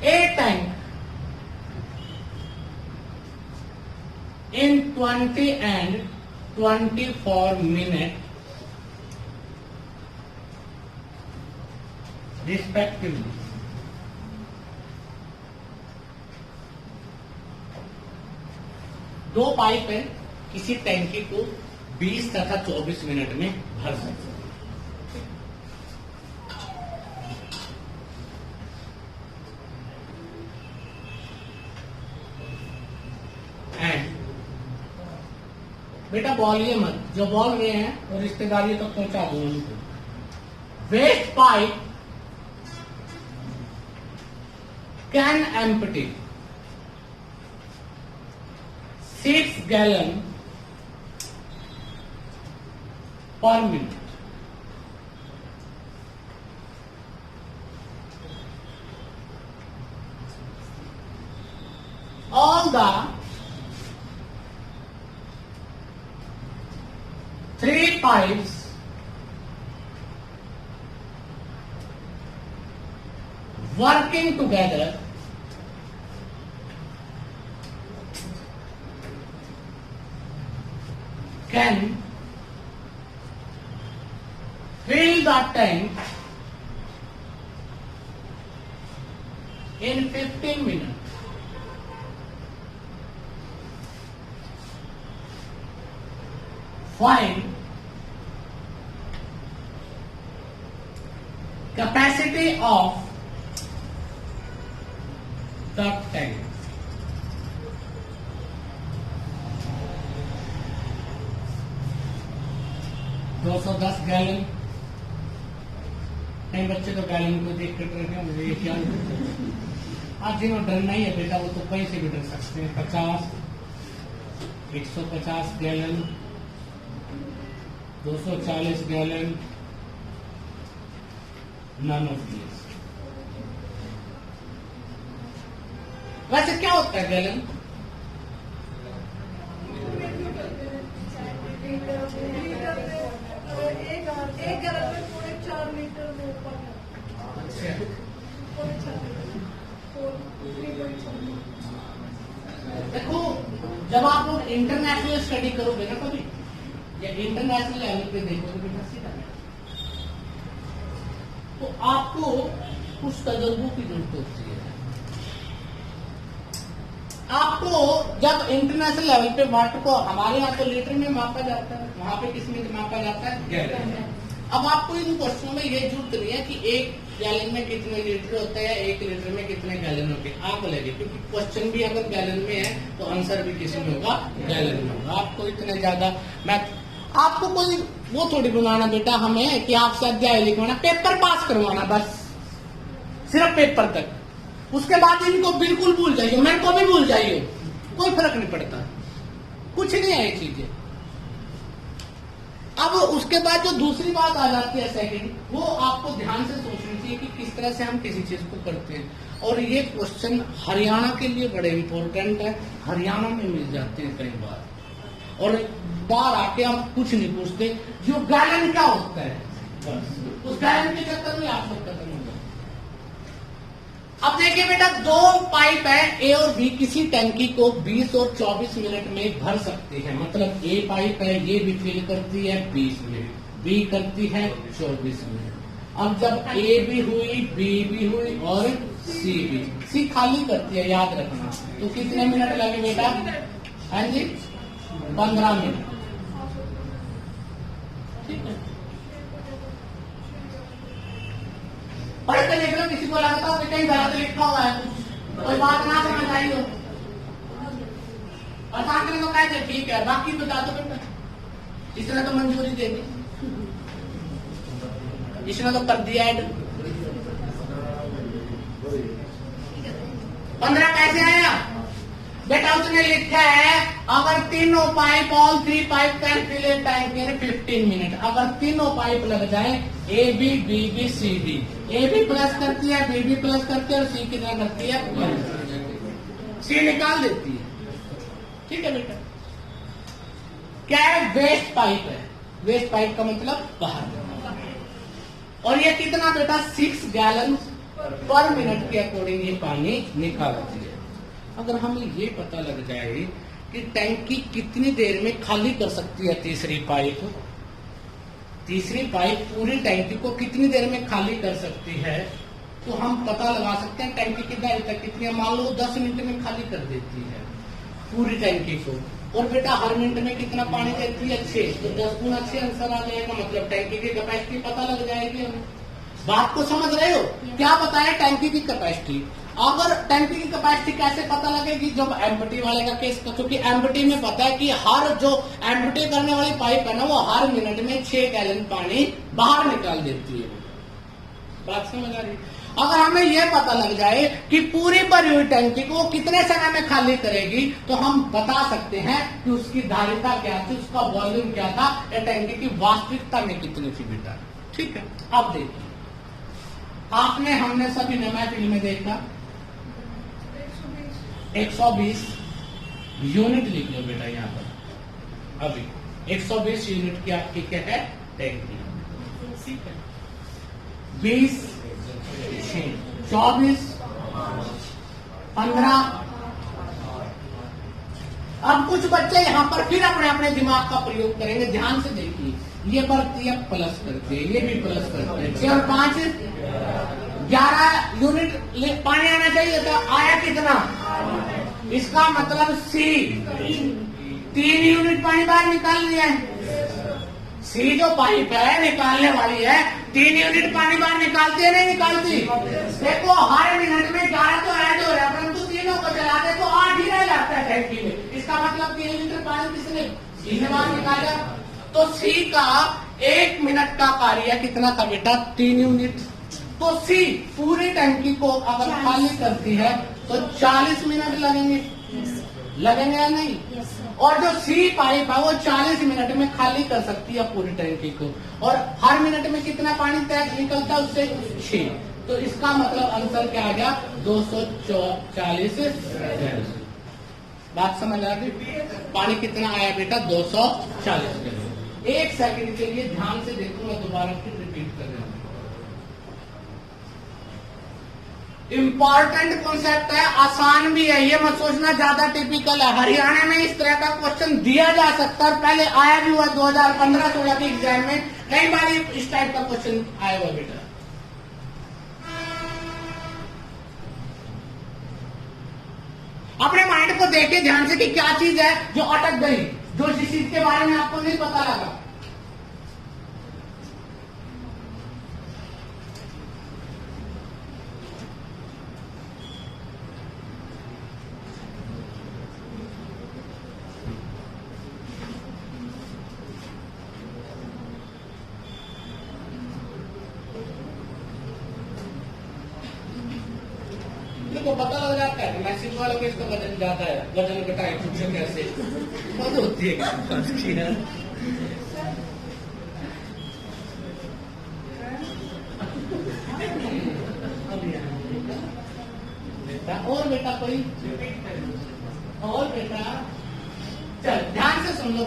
a tank in 20 and 24 minutes respectively. दो पाइप है, किसी टैंकी को 20 तथा 24 मिनट में भर सकते हैं। बेटा बोलिए मत, जो बोल रहे हैं और रिश्तेदारी तक पहुंचा दो उनको। Waste pipe can empty 6 gallon per minute. pipes working together can fill the tank in 15 minutes. Find capacity of the tank. दो 210 गैलन। कई बच्चे तो गैलन को देख कर रहे हैं ये क्या। आज जिन्होंने डरना ही है बेटा वो तो कहीं से भी डर सकते हैं। 50, 150 gallon, 240 gallon, none of this. वैसे क्या होता है गैलन? एक गैलन में पूरे 4 लीटर में ऊपर है। अच्छा, पूरे 4 लीटर। देखो जब आप लोग इंटरनेशनल स्टडी करोगे ना कभी या इंटरनेशनल लेवल पे देखोगे बेटा सीधा तो आपको कुछ तजुर्बों की जरूरत होती है। आपको जब इंटरनेशनल लेवल पे वाटर को हमारे यहाँ तो लीटर में मापा जाता है, वहां पे किस में मापा जाता है? गैलन में। अब आपको इन क्वेश्चनों में ये जरूरत नहीं है कि एक गैलन में कितने लीटर होते हैं, 1 लीटर में कितने गैलन होते हैं, आपको लगे क्योंकि क्वेश्चन भी अगर गैलन में है तो आंसर भी किसी में होगा, गैलन में होगा। आपको इतने ज्यादा मैथ आपको कोई वो थोड़ी बनाना बेटा हमें कि आपसे अध्याय लिखवाना, पेपर पास करवाना बस, सिर्फ पेपर तक। उसके बाद इनको बिल्कुल भूल जाइए, मेरे को भी भूल जाइए, कोई फर्क नहीं पड़ता, कुछ नहीं है ये चीजें। अब उसके बाद जो दूसरी बात आ जाती है सेकंड, वो आपको ध्यान से सोचनी चाहिए कि किस तरह से हम किसी चीज को करते हैं। और ये क्वेश्चन हरियाणा के लिए बड़े इंपॉर्टेंट है, हरियाणा में मिल जाते हैं कई बार, और बाहर आके हम कुछ नहीं पूछते जो गैलन क्या होता है, बस उस गैलन के चक्कर में आप सब खत्म हो गए। अब देखिए बेटा, 2 पाइप है ए और बी, किसी टैंकी को 20 और 24 मिनट में भर सकती है। मतलब ए पाइप है, ये भी फिल करती है 20 मिनट, बी करती है 24 मिनट। अब जब ए भी हुई, बी भी हुई और सी भी, सी खाली करती है, याद रखना। तो कितने मिनट लगे बेटा? हाँ जी, 15 मिनट। ठीक है, पढ़ के देख लो, किसी को लगता हो कि कहीं गलत लिखा हुआ है, कोई बात ना समझ आई हो और सामने को कह दे ठीक है, बाकी बता दो बेटा, इसने तो मंजूरी दे दी, इसने तो कर दिया ऐड। 15 कैसे आया बेटा? उसने लिखा है अगर तीनों pipe, all 3 pipe can fill a tank in 15 minute. अगर तीनों पाइप लग जाए, A B, B B, C D, A भी प्लस करती है, बी भी प्लस करती है और सी कितना करती है? सी निकाल देती है। ठीक है बेटा, क्या है? वेस्ट पाइप है। वेस्ट पाइप का मतलब बाहर। और ये कितना बेटा? 6 गैलन पर मिनट के अकॉर्डिंग ये पानी निकालती है। अगर हमें ये पता लग जाए कि टैंकी कितनी देर में खाली कर सकती है, तीसरी पाइप पूरी टैंकी को कितनी देर में खाली कर सकती है, तो हम पता लगा सकते हैं टैंकी की देर तक कितनी, मान लो 10 मिनट में खाली कर देती है पूरी टैंकी को। और बेटा हर मिनट में कितना पानी देती है? 6, तो 10 गुना 6 आंसर आ जाएगा। मतलब टैंकी की कैपेसिटी पता लग जाएगी हमें। बात को समझ रहे हो? क्या बताया? टैंकी की कैपेसिटी। अगर टैंकी की कैपेसिटी कैसे पता लगेगी? जब एम्प्टी वाले का केस, क्योंकि एम्प्टी में पता है कि हर जो एम्प्टी करने वाली पाइप है ना, वो हर मिनट में 6 गैलन पानी बाहर निकाल देती है। बात समझ आ रही? अगर हमें यह पता लग जाए कि पूरी भरी हुई टैंकी को कितने समय में खाली करेगी, तो हम बता सकते हैं कि उसकी धारिता क्या थी, उसका वॉल्यूम क्या था, या टैंकी की वास्तविकता में कितनी थी बेटा। ठीक है, अब देखिए, आपने हमने सभी ने महफिल में देखा 120 यूनिट लिख लो बेटा यहाँ पर। अभी 120 यूनिट की आपकी क्या है टैंकी। ठीक है, 20, 24, 15। अब कुछ बच्चे यहाँ पर फिर अपने अपने दिमाग का प्रयोग करेंगे। ध्यान से देखिए, ये बढ़ती है प्लस करते हैं, ये भी प्लस करते हैं। 6 और 5 11 यूनिट पानी आना चाहिए था, आया कितना? इसका मतलब सी 3 यूनिट पानी बाहर निकाल लिया है। सी जो पाइप है निकालने वाली है, 3 यूनिट पानी बाहर निकालती है नहीं निकालती? देखो हर मिनट में 11 तो ऐड हो रहा है, परंतु तीनों को चला दे तो 8 ही रह जाता है टैंकी में। इसका मतलब 3 लीटर पानी किसने सी ने बाहर निकाला। तो सी का 1 मिनट का कार्य कितना था बेटा? 3 यूनिट। तो सी पूरी टैंकी को अगर खाली करती है तो 40 मिनट लगेंगे, लगेंगे या नहीं? और जो सी पाइप है वो 40 मिनट में खाली कर सकती है पूरी टैंकी को। और हर मिनट में कितना पानी तय निकलता है उससे? 6। तो इसका मतलब आंसर क्या आ गया? 240। बात समझ आ गई? पानी कितना आया बेटा? 240। 1 सेकंड के लिए ध्यान से देखो, मैं दोबारा फिर रिपीट कर रहा हूं। इंपॉर्टेंट कॉन्सेप्ट है, आसान भी है, ये मत सोचना ज्यादा टिपिकल है। हरियाणा में इस तरह का क्वेश्चन दिया जा सकता है, पहले आया भी हुआ 2015-16 के एग्जाम में कई बार इस टाइप का क्वेश्चन आया हुआ बेटा। अपने माइंड को देखे ध्यान से कि क्या चीज है जो अटक गई, जो जिस चीज के बारे में आपको नहीं पता लगा। को पता लग जाता है मैसेज वालों के इसका वजन ज्यादा है, वजन घटाए पूछे कैसे मत होती है। बेटा और बेटा कोई और बेटा चल ध्यान से सुन लो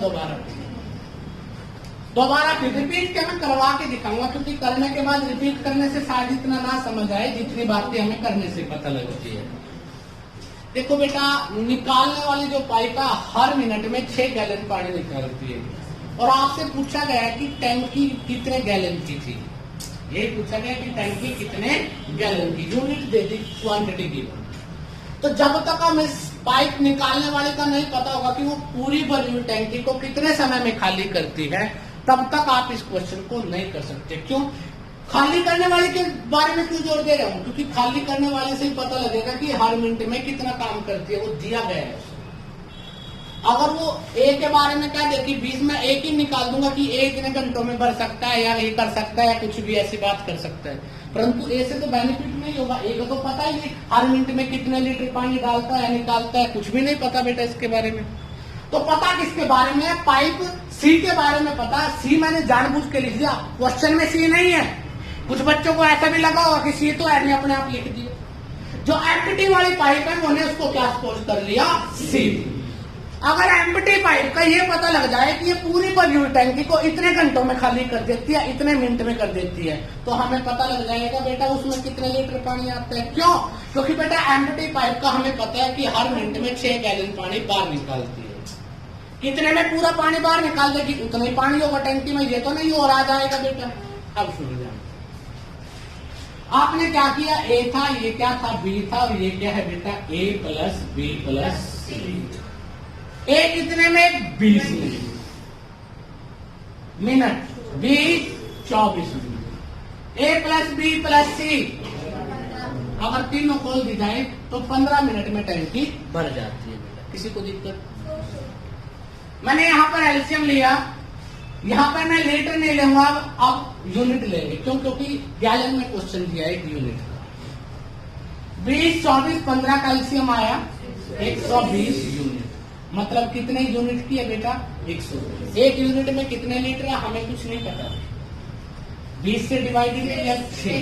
दोबारा फिर रिपीट के मैं करवा के दिखाऊंगा, क्योंकि करने के बाद रिपीट करने से शायद इतना ना समझ आए जितनी बातें हमें करने से पता लगती है। देखो बेटा, निकालने वाली जो पाइप है हर मिनट में 6 गैलन पानी निकालती है, और आपसे पूछा गया कि टैंकी कितने गैलन की थी। यही पूछा गया कि टैंकी कितने गैलन की, यूनिट दे दी, क्वांटिटी की। तो जब तक हम इस पाइप निकालने वाले का नहीं पता होगा कि वो पूरी भरी हुई टैंकी को कितने समय में खाली करती है, तब तक आप इस क्वेश्चन को नहीं कर सकते। क्यों? खाली करने वाले के बारे में क्यों जोर दे रहा हूं? क्योंकि खाली करने वाले से ही पता लगेगा कि हर मिनट में कितना काम करती है, वो दिया गया है। अगर वो ए के बारे में कह दे कि 20 में एक ही निकाल दूंगा कि ए इतने घंटों में भर सकता है या ये कर सकता है या कुछ भी ऐसी बात कर सकता है, परंतु ए से तो बेनिफिट नहीं होगा। ए को तो पता ही नहीं हर मिनट में कितने लीटर पानी डालता है निकालता है, कुछ भी नहीं पता बेटा इसके बारे में। तो पता किसके बारे में है? पाइप सी के बारे में पता। सी मैंने जानबूझ के लिख दिया, क्वेश्चन में सी नहीं है। कुछ बच्चों को ऐसा भी लगा होगा कि सी तो मैंने अपने आप लिख दिया। जो एम्प्टी वाली पाइप है उन्हें उसको क्या सपोज कर लिया? सी। अगर एम्प्टी पाइप का ये पता लग जाए कि ये पूरी भरी हुई टैंकी को इतने घंटों में खाली कर देती है, इतने मिनट में कर देती है, तो हमें पता लग जाएगा बेटा उसमें कितने लीटर पानी आता है। क्यों? क्योंकि बेटा एम्प्टी पाइप का हमें पता है कि हर मिनट में 6 गैलन पानी बाहर निकालती है। कितने में पूरा पानी बाहर निकाल देगी? उतना ही पानी होगा टैंकी में, ये तो नहीं और आ जाएगा बेटा। अब सुन जाए, आपने क्या किया? ए था, ये क्या था? बी था, और ये क्या है बेटा? ए प्लस बी प्लस सी। ए कितने में? 20 मिनट, बी 24 मिनट, ए प्लस बी प्लस सी अगर तीनों खोल दी जाए तो 15 मिनट में टैंकी भर जाती है बेटा। किसी को दिक्कत? मैंने यहाँ पर एलसीएम लिया, यहाँ पर मैं लीटर नहीं लूंगा, अब यूनिट लेंगे। क्यों? क्योंकि गैलन में क्वेश्चन दिया है 1 यूनिट का। 20, 24, 15 का एलसीएम आया 120 यूनिट। मतलब कितने यूनिट की है बेटा? 100। 1 यूनिट में कितने लीटर है हमें कुछ नहीं पता। 20 से डिवाइडेड किया 6,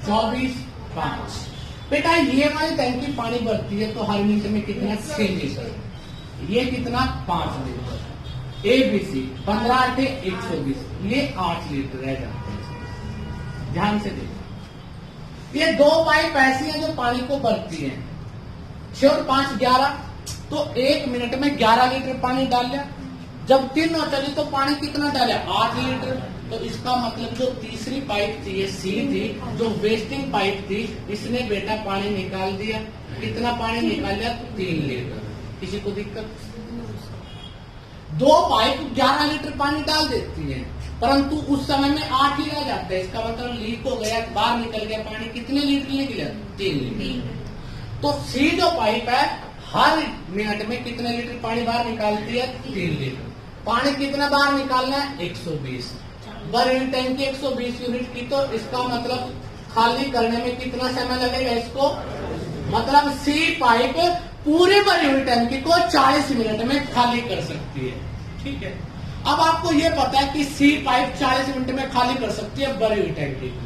24, 5। बेटा ये वाली टैंकी पानी भरती है तो हर मिनट में कितना? 6 लीटर। ये कितना? 5 लीटर। ABC 15 8 120, ये 8 लीटर रह जाते हैं। ध्यान से देखो, ये 2 पाइप ऐसी हैं जो पानी को भरती हैं। 6 और 5 11, तो 1 मिनट में 11 लीटर पानी डाल लिया। जब 3 और चली तो पानी कितना डाला? 8 लीटर। तो इसका मतलब जो तीसरी पाइप थी, ये सी थी, जो वेस्टिंग पाइप थी, इसने बेटा पानी निकाल दिया। कितना पानी निकाल लिया? 3 लीटर। किसी को दिक्कत? 2 पाइप 11 लीटर पानी डाल देती है, परंतु उस समय में 8 ही रह जाता है। इसका मतलब लीक हो गया, बाहर निकल गया पानी। कितने लीटर निकला? 3 लीटर। तो सी जो पाइप है, हर मिनट में कितने लीटर पानी बाहर निकालती है? 3 लीटर। पानी कितना बाहर निकालना है? 120। बड़ी टैंकी 120 यूनिट की, तो इसका मतलब खाली करने में कितना समय लगेगा इसको? मतलब सी पाइप पूरी भरी हुई टैंकी को 40 मिनट में खाली कर सकती है। ठीक है, अब आपको यह पता है कि सी पाइप 40 मिनट में खाली कर सकती है भरी हुई टैंकी को।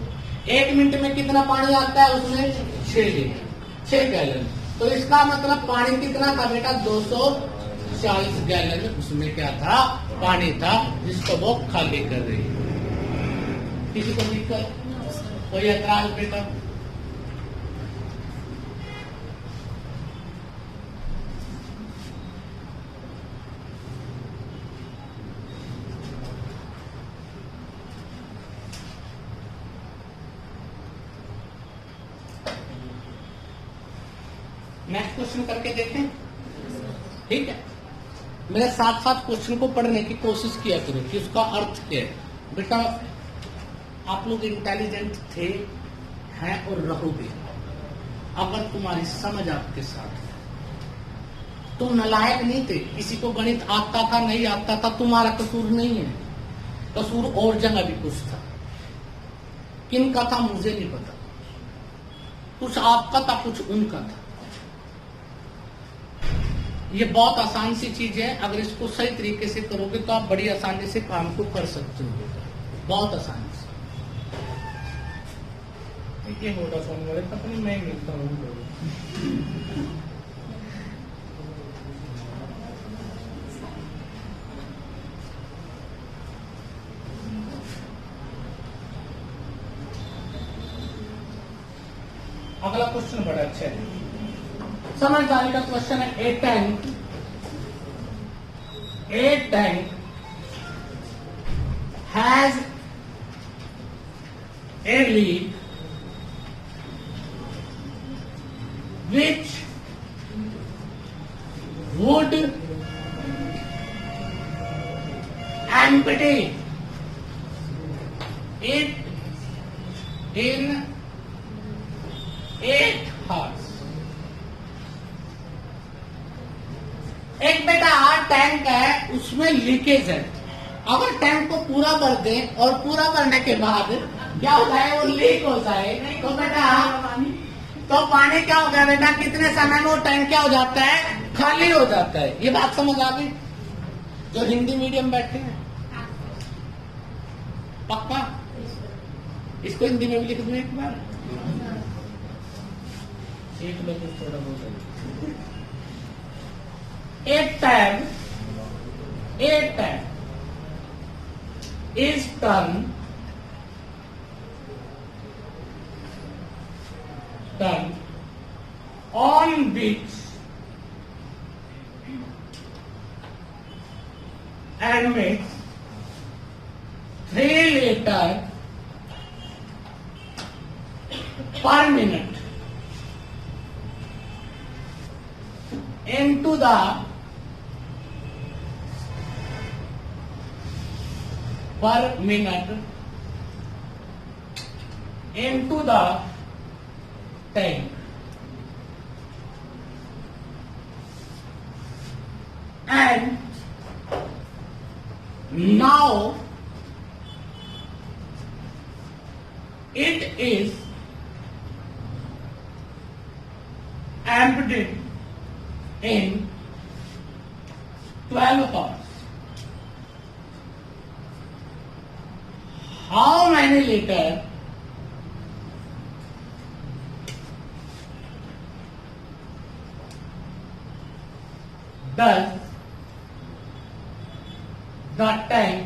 1 मिनट में कितना पानी आता है उसमें? 6 लीटर, 6 गैलन। तो इसका मतलब पानी कितना था बेटा? 240 गैलन उसमें क्या था? पानी था, जिसको वो खाली कर रही है। किसी को दिक्कत? कोई ऐतराज बेटा? नेक्स्ट क्वेश्चन करके देखें। ठीक है, मेरे साथ साथ क्वेश्चन को पढ़ने की कोशिश किया करो कि उसका अर्थ क्या है। बेटा आप लोग इंटेलिजेंट थे, हैं और रहोगे अगर तुम्हारी समझ आपके साथ है। तुम नालायक नहीं थे, किसी को गणित आता था नहीं आता था, तुम्हारा कसूर नहीं है। कसूर और जगह भी कुछ था। किन का था मुझे नहीं पता, कुछ आपका था कुछ उनका था। ये बहुत आसान सी चीज है, अगर इसको सही तरीके से करोगे तो आप बड़ी आसानी से काम को कर सकते हो, बहुत आसानी से। ये वोडाफोन वाले पता नहीं मैं मिलता हूँ। अगला क्वेश्चन बड़ा अच्छा है, समझदारी का क्वेश्चन है। A tank has a leak which would empty it in 8 hours। एक बेटा टैंक है, उसमें लीकेज है। अगर टैंक को पूरा भर दें और पूरा भरने के बाद क्या हो जाए? वो लीक हो जाए, तो बेटा तो पानी क्या हो गया बेटा? कितने समय में वो टैंक क्या हो जाता है? खाली हो जाता है। ये बात समझ आ गई? जो हिंदी मीडियम बैठे हैं पक्का? इसको हिंदी में भी लिख दूं एक बार? एक लोग थोड़ा बहुत एक tank is done on which emits 3 liters per minute into the per minute into the tank, and now it is emptied in 12 hours. How many liters does the tank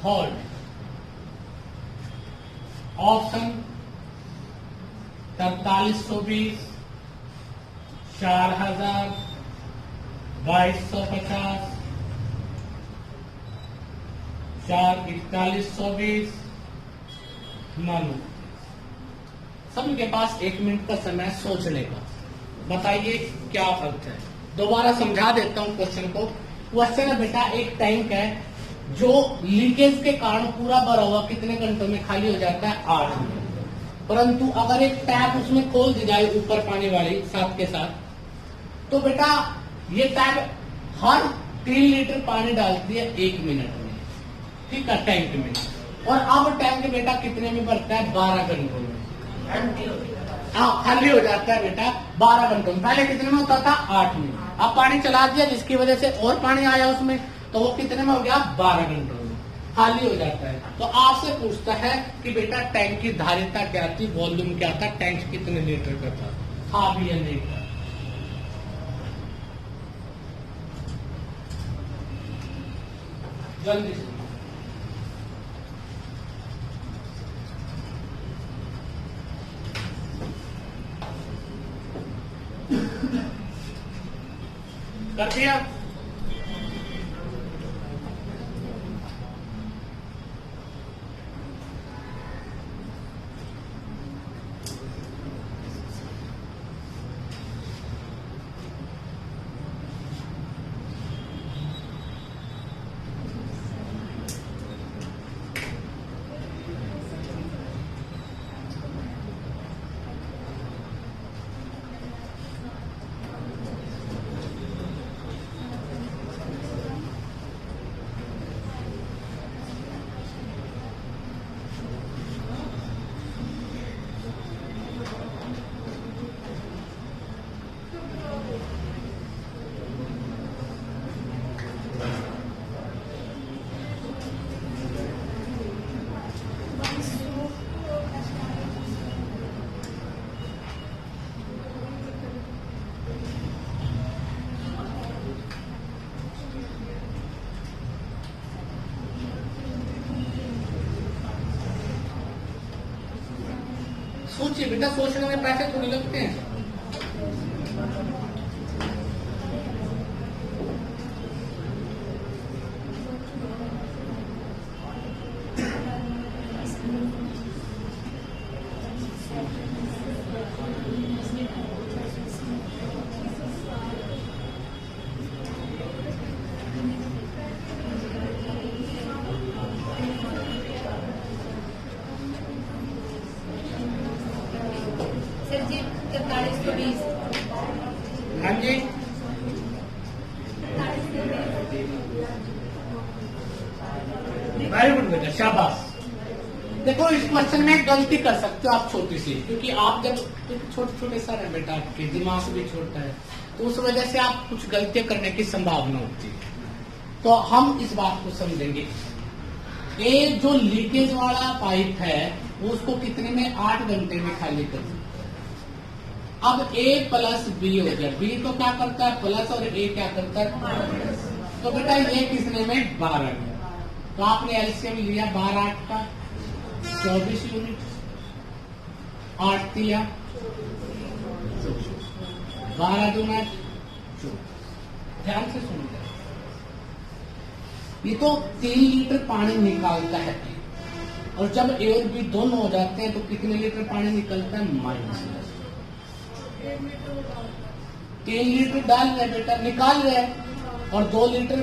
hold option 4320, 4000, 2250, 4120, 9। सभी के पास 1 minute का समय सोचने का। बताइए क्या अर्थ है। दोबारा समझा देता हूं क्वेश्चन को। क्वेश्चन है बेटा, एक टैंक है जो लीकेज के कारण पूरा भरा हुआ कितने घंटों में खाली हो जाता है? 8 मिनट। परंतु अगर एक टैप उसमें खोल दी जाए ऊपर पानी वाली साथ के साथ, तो बेटा ये टैप हर 3 लीटर पानी डालती है 1 मिनट में। ठीक है, टैंक में। और अब टैंक बेटा कितने में भरता है? 12 घंटों में। हाँ, खाली हो जाता है बेटा 12 घंटों में। पहले कितने में होता था? 8 में। अब पानी चला दिया जिसकी वजह से और पानी आया उसमें, तो वो कितने में हो गया? 12 घंटों में खाली हो जाता है। तो आपसे पूछता है कि बेटा टैंक की धारिता क्या थी, वॉल्यूम क्या था, टैंक कितने लीटर का था? हाँ भी या नहीं था? जल्दी से कर दिया। सोचिए बेटा, सोचने में पैसे थोड़ी लगते हैं। सर जी 4320। हाँ जी, वेरी गुड बेटा, शाबाश। देखो इस क्वेश्चन में गलती कर सकते हो आप छोटी सी, क्योंकि आप जब छोटे छोटे सर है बेटा, आपके दिमाग भी छोटा है, तो उस वजह से आप कुछ गलतियां करने की संभावना होती है। तो हम इस बात को समझेंगे। ये जो लीकेज वाला पाइप है वो उसको कितने में? 8 घंटे में खाली कर दिया। अब A प्लस B हो गया। B तो क्या करता है? प्लस, और A क्या करता है? तो बेटा ये कितने में? 12 में। तो आपने एलसीएम लिया 12 8 का 24 यूनिट, 8 दिया 12 दूना 24। ध्यान से सुनिए, ये तो 3 लीटर पानी निकालता है, और जब A और B दोनों हो जाते हैं तो कितने लीटर पानी निकलता है? -10। 3 लीटर डाल रहे बेटा, निकाल रहे, और 2 लीटर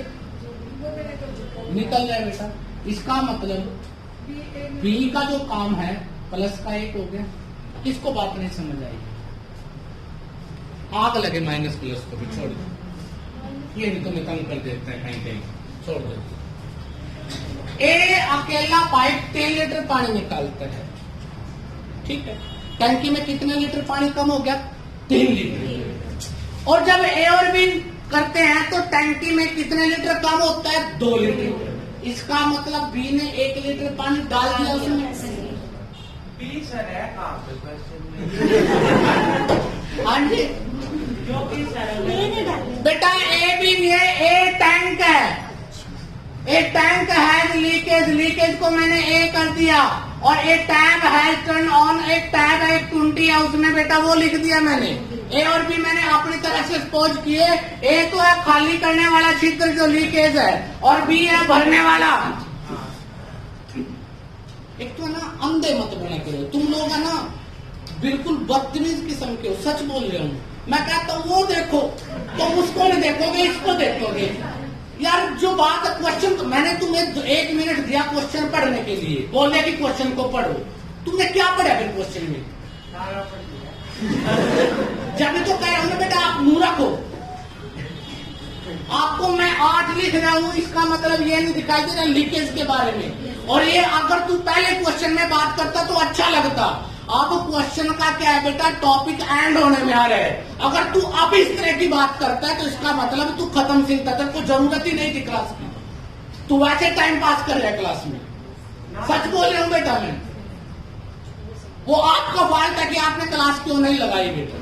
निकल रहा है बेटा। इसका मतलब बी का जो काम है प्लस का 1 हो गया। किसको बात नहीं समझ आई? आग लगे माइनस प्लस को भी छोड़ दो, ये नहीं तो निकल कर देते हैं कहीं कहीं, छोड़ दो। ए अकेला पाइप 3 लीटर पानी निकालता है, ठीक है। टंकी में कितने लीटर पानी कम हो गया? 3 लीटर। और जब ए और बी करते हैं तो टंकी में कितने लीटर कम होता है? 2 लीटर। इसका मतलब बी ने 1 लीटर पानी डाल दिया उसमें। हाँ जी जो भी सर बेटा, ए भी नहीं है, ए टैंक है। A tank has leakage, leakage को मैंने ए कर दिया, और ए टैब हैज टर्न ऑन, एक टैब है, एक टुंटी है, उसमें बेटा वो लिख दिया मैंने। ए और बी मैंने अपनी तरह से सपोज किए। ए तो है खाली करने वाला छिद्र जो लीकेज है, और बी है भरने वाला। एक तो ना अंधे मत बना करो तुम लोग, है ना बिल्कुल बदतमीज किस्म के हो, सच बोल रहे हूँ। मैं कहता हूँ वो देखो, तो उसको नहीं देखोगे, इसको देखोगे। यार जो बात है क्वेश्चन, मैंने तुम्हें 1 मिनट दिया क्वेश्चन पढ़ने के लिए, बोलने की क्वेश्चन को पढ़ो, तुमने क्या पढ़ा फिर क्वेश्चन में? जब तो कह रहा हूं ना बेटा आप मूर्ख हो। आपको मैं 8 लिख रहा हूं, इसका मतलब ये नहीं दिखाई दे रहा लीकेज के बारे में। और ये अगर तू पहले क्वेश्चन में बात करता तो अच्छा लगता। अब क्वेश्चन का क्या है बेटा, टॉपिक एंड होने में आ रहा है। अगर तू अब इस तरह की बात करता है तो इसका मतलब तू खत्म सीखता, तेरे को जरूरत ही नहीं थी क्लास की, तू वैसे टाइम पास कर रहा है क्लास में। सच बोल रहा हूं बेटा मैं। वो आपका फॉल्ट है कि आपने क्लास क्यों नहीं लगाई बेटा।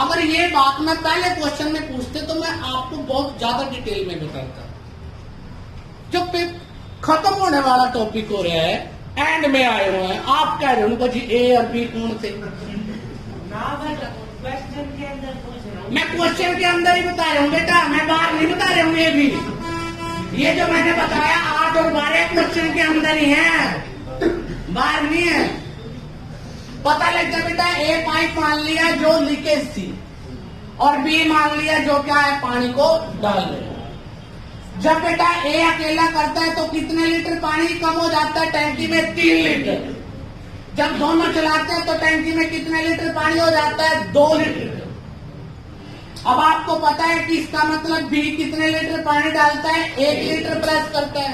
अगर ये बात मैं पहले क्वेश्चन में पूछते तो मैं आपको बहुत ज्यादा डिटेल में बताता। जब खत्म होने वाला टॉपिक हो रहा है, एंड में आए हुए हैं, आप कह रहे हो उनको जी ए और बी कौन थे? क्वेश्चन के अंदर पूछ रहा हूँ। मैं क्वेश्चन के अंदर ही बता रहा हूँ बेटा, मैं बाहर नहीं बता रहा हूँ। ये भी ये जो मैंने बताया 8 और 12 क्वेश्चन के अंदर ही है, बाहर नहीं है। पता लग गया बेटा, ए पाइप मान लिया जो लीकेज थी, और बी मान लिया जो क्या है पानी को डाल रहे। जब बेटा ए अकेला करता है तो कितने लीटर पानी कम हो जाता है टैंकी में? 3 लीटर। जब दोनों चलाते हैं तो टैंकी में कितने लीटर पानी हो जाता है? 2 लीटर। अब आपको पता है कि इसका मतलब बी कितने लीटर पानी डालता है? 1 लीटर प्लस करता है।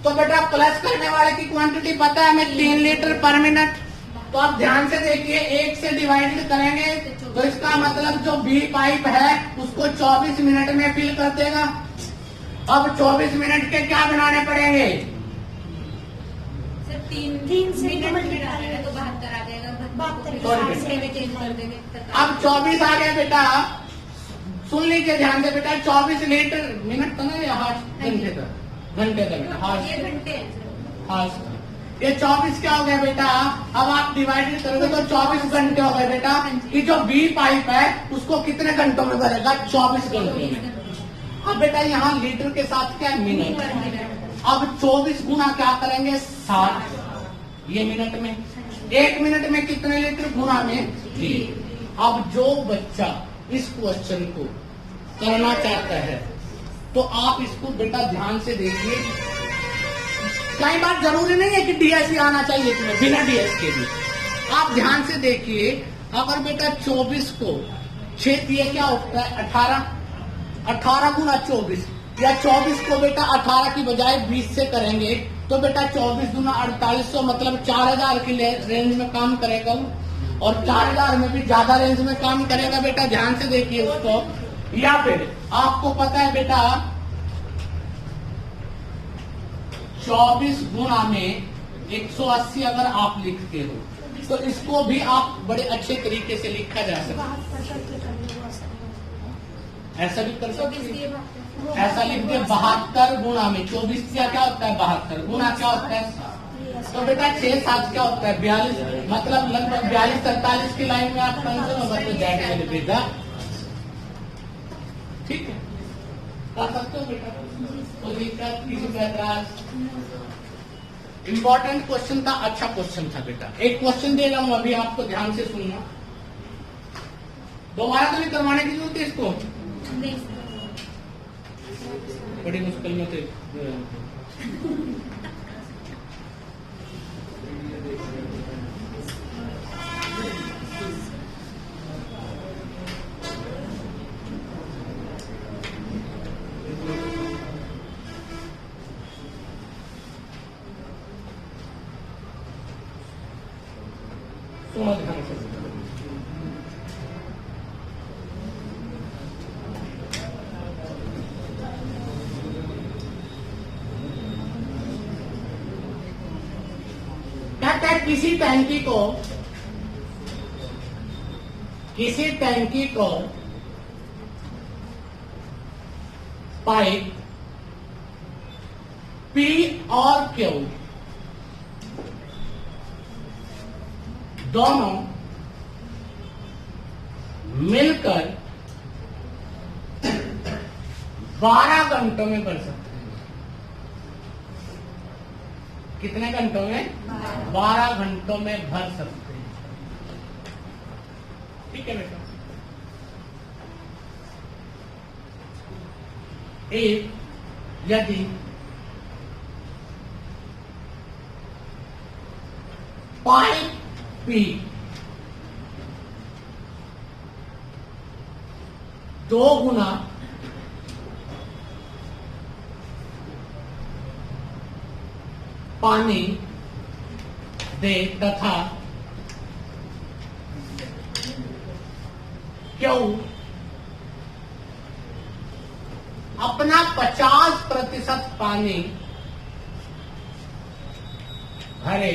तो बेटा प्लस करने वाले की क्वांटिटी पता है हमें, 3 लीटर पर मिनट। तो आप ध्यान से देखिए, 1 से डिवाइडेड करेंगे तो इसका मतलब जो बी पाइप है उसको 24 मिनट में फिल कर देगा। अब 24 मिनट के क्या बनाने पड़ेंगे? सर 3 से मिनट डालेगा तो 72 आ जाएगा। 72 में चेंज कर देंगे। अब 24 आ गया बेटा, सुन लीजिए ध्यान से बेटा। 24 लीटर मिनट था ना, या घंटे था? घंटे था बेटा, ये घंटे हैं सर। हाँ, ये 24 क्या हो गया बेटा? अब आप डिवाइडेड करोगे तो 24 घंटे हो गए बेटा। कि जो बी पाइप है उसको कितने घंटों में भरेगा? 24 घंटे में। अब बेटा यहाँ लीटर के साथ क्या है? मिनट। अब 24 गुना क्या करेंगे? 60। ये मिनट में, 1 मिनट में कितने लीटर? गुना में 3। अब जो बच्चा इस क्वेश्चन को करना चाहता है तो आप इसको बेटा ध्यान से देखिए। कई बार जरूरी नहीं है कि डीएससी आना चाहिए तुम्हें, बिना डीएस के भी आप ध्यान से देखिए। अगर बेटा 24 को 6 दिए क्या होता है? 18। 18 गुना 24, या 24 को बेटा 18 की बजाय 20 से करेंगे तो बेटा 24 गुना 4800, मतलब 4000 की रेंज में काम करेगा वो, और 4000 में भी ज्यादा रेंज में काम करेगा बेटा। ध्यान से देखिए उसको। या फिर आपको पता है बेटा 24 गुना में 180 अगर आप लिखते हो तो इसको भी आप बड़े अच्छे तरीके से लिखा जा सकता है। ऐसा भी कर सकते हैं, ऐसा लिख दिया 72 गुना में 24 क्या होता है? 72 गुना क्या होता है? तो बेटा 6-7 क्या होता है? 42, मतलब लगभग 42-43 की लाइन में आप कंसर्न होगा तो जाएगा लिखेगा। ठीक है, कर सकते हो बेटा, कोई दिक्कत किसी का एतराज? इंपॉर्टेंट क्वेश्चन था, अच्छा क्वेश्चन था बेटा। एक क्वेश्चन दे रहा हूं अभी, आपको ध्यान से सुनना। दोबारा तो नहीं करवाने की जरूरत है इसको, बड़ी मुश्किल में थे। किसी टैंकी को पाइप पी और क्यू दोनों मिलकर 12 घंटों में भर सकते हैं। कितने घंटों में? 12 घंटों में भर सकते हैं। ठीक है बेटा। एक यदि पाइप पी 2 गुना पानी दे तथा क्यों अपना 50% पानी भरे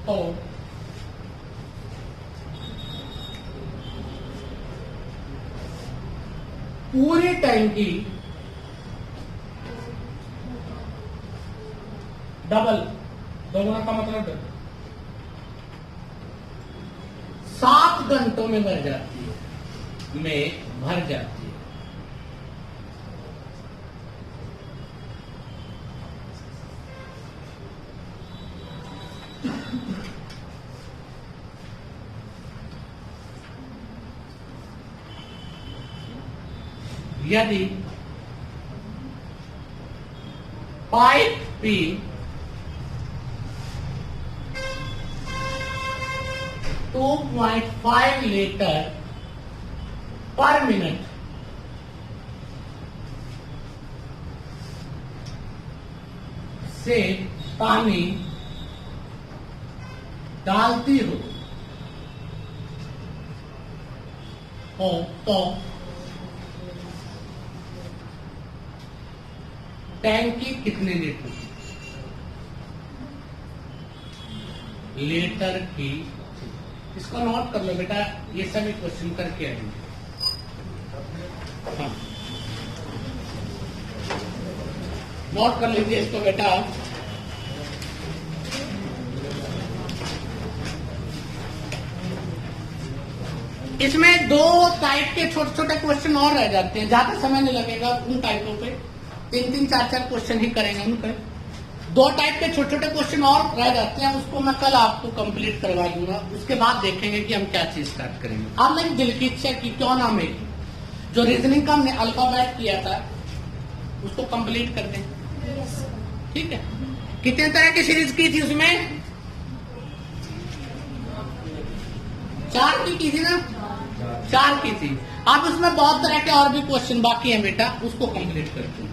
तो पूरी टैंकी डबल, दोगुना का मतलब 7 घंटों में भर जाती है, भर जाती है। यदि पाइप पी 2.5 लीटर पर मिनट से पानी डालती हो तो टैंकी कितने लीटर की? इसको नोट कर लो बेटा, ये सभी क्वेश्चन करके आएंगे। हाँ, नोट कर लीजिए इसको बेटा। इसमें 2 टाइप के छोटे छोटे क्वेश्चन और रह जाते हैं, ज्यादा समय नहीं लगेगा उन टाइपों पे। 3-3, 4-4 क्वेश्चन ही करेंगे उनके। 2 टाइप के छोटे छोटे क्वेश्चन और रह जाते हैं, उसको मैं कल आपको कंप्लीट करवा दूंगा। उसके बाद देखेंगे कि हम क्या चीज स्टार्ट करेंगे। अब मेरी दिल की इच्छा की क्यों ना मैं जो रीजनिंग का हमने अल्फाबेट किया था उसको कंप्लीट कर दें। ठीक है, कितने तरह की सीरीज की थी उसमें? 4 की थी ना, 4 की थी। अब उसमें बहुत तरह के और भी क्वेश्चन बाकी हैं बेटा, उसको कंप्लीट करते हैं।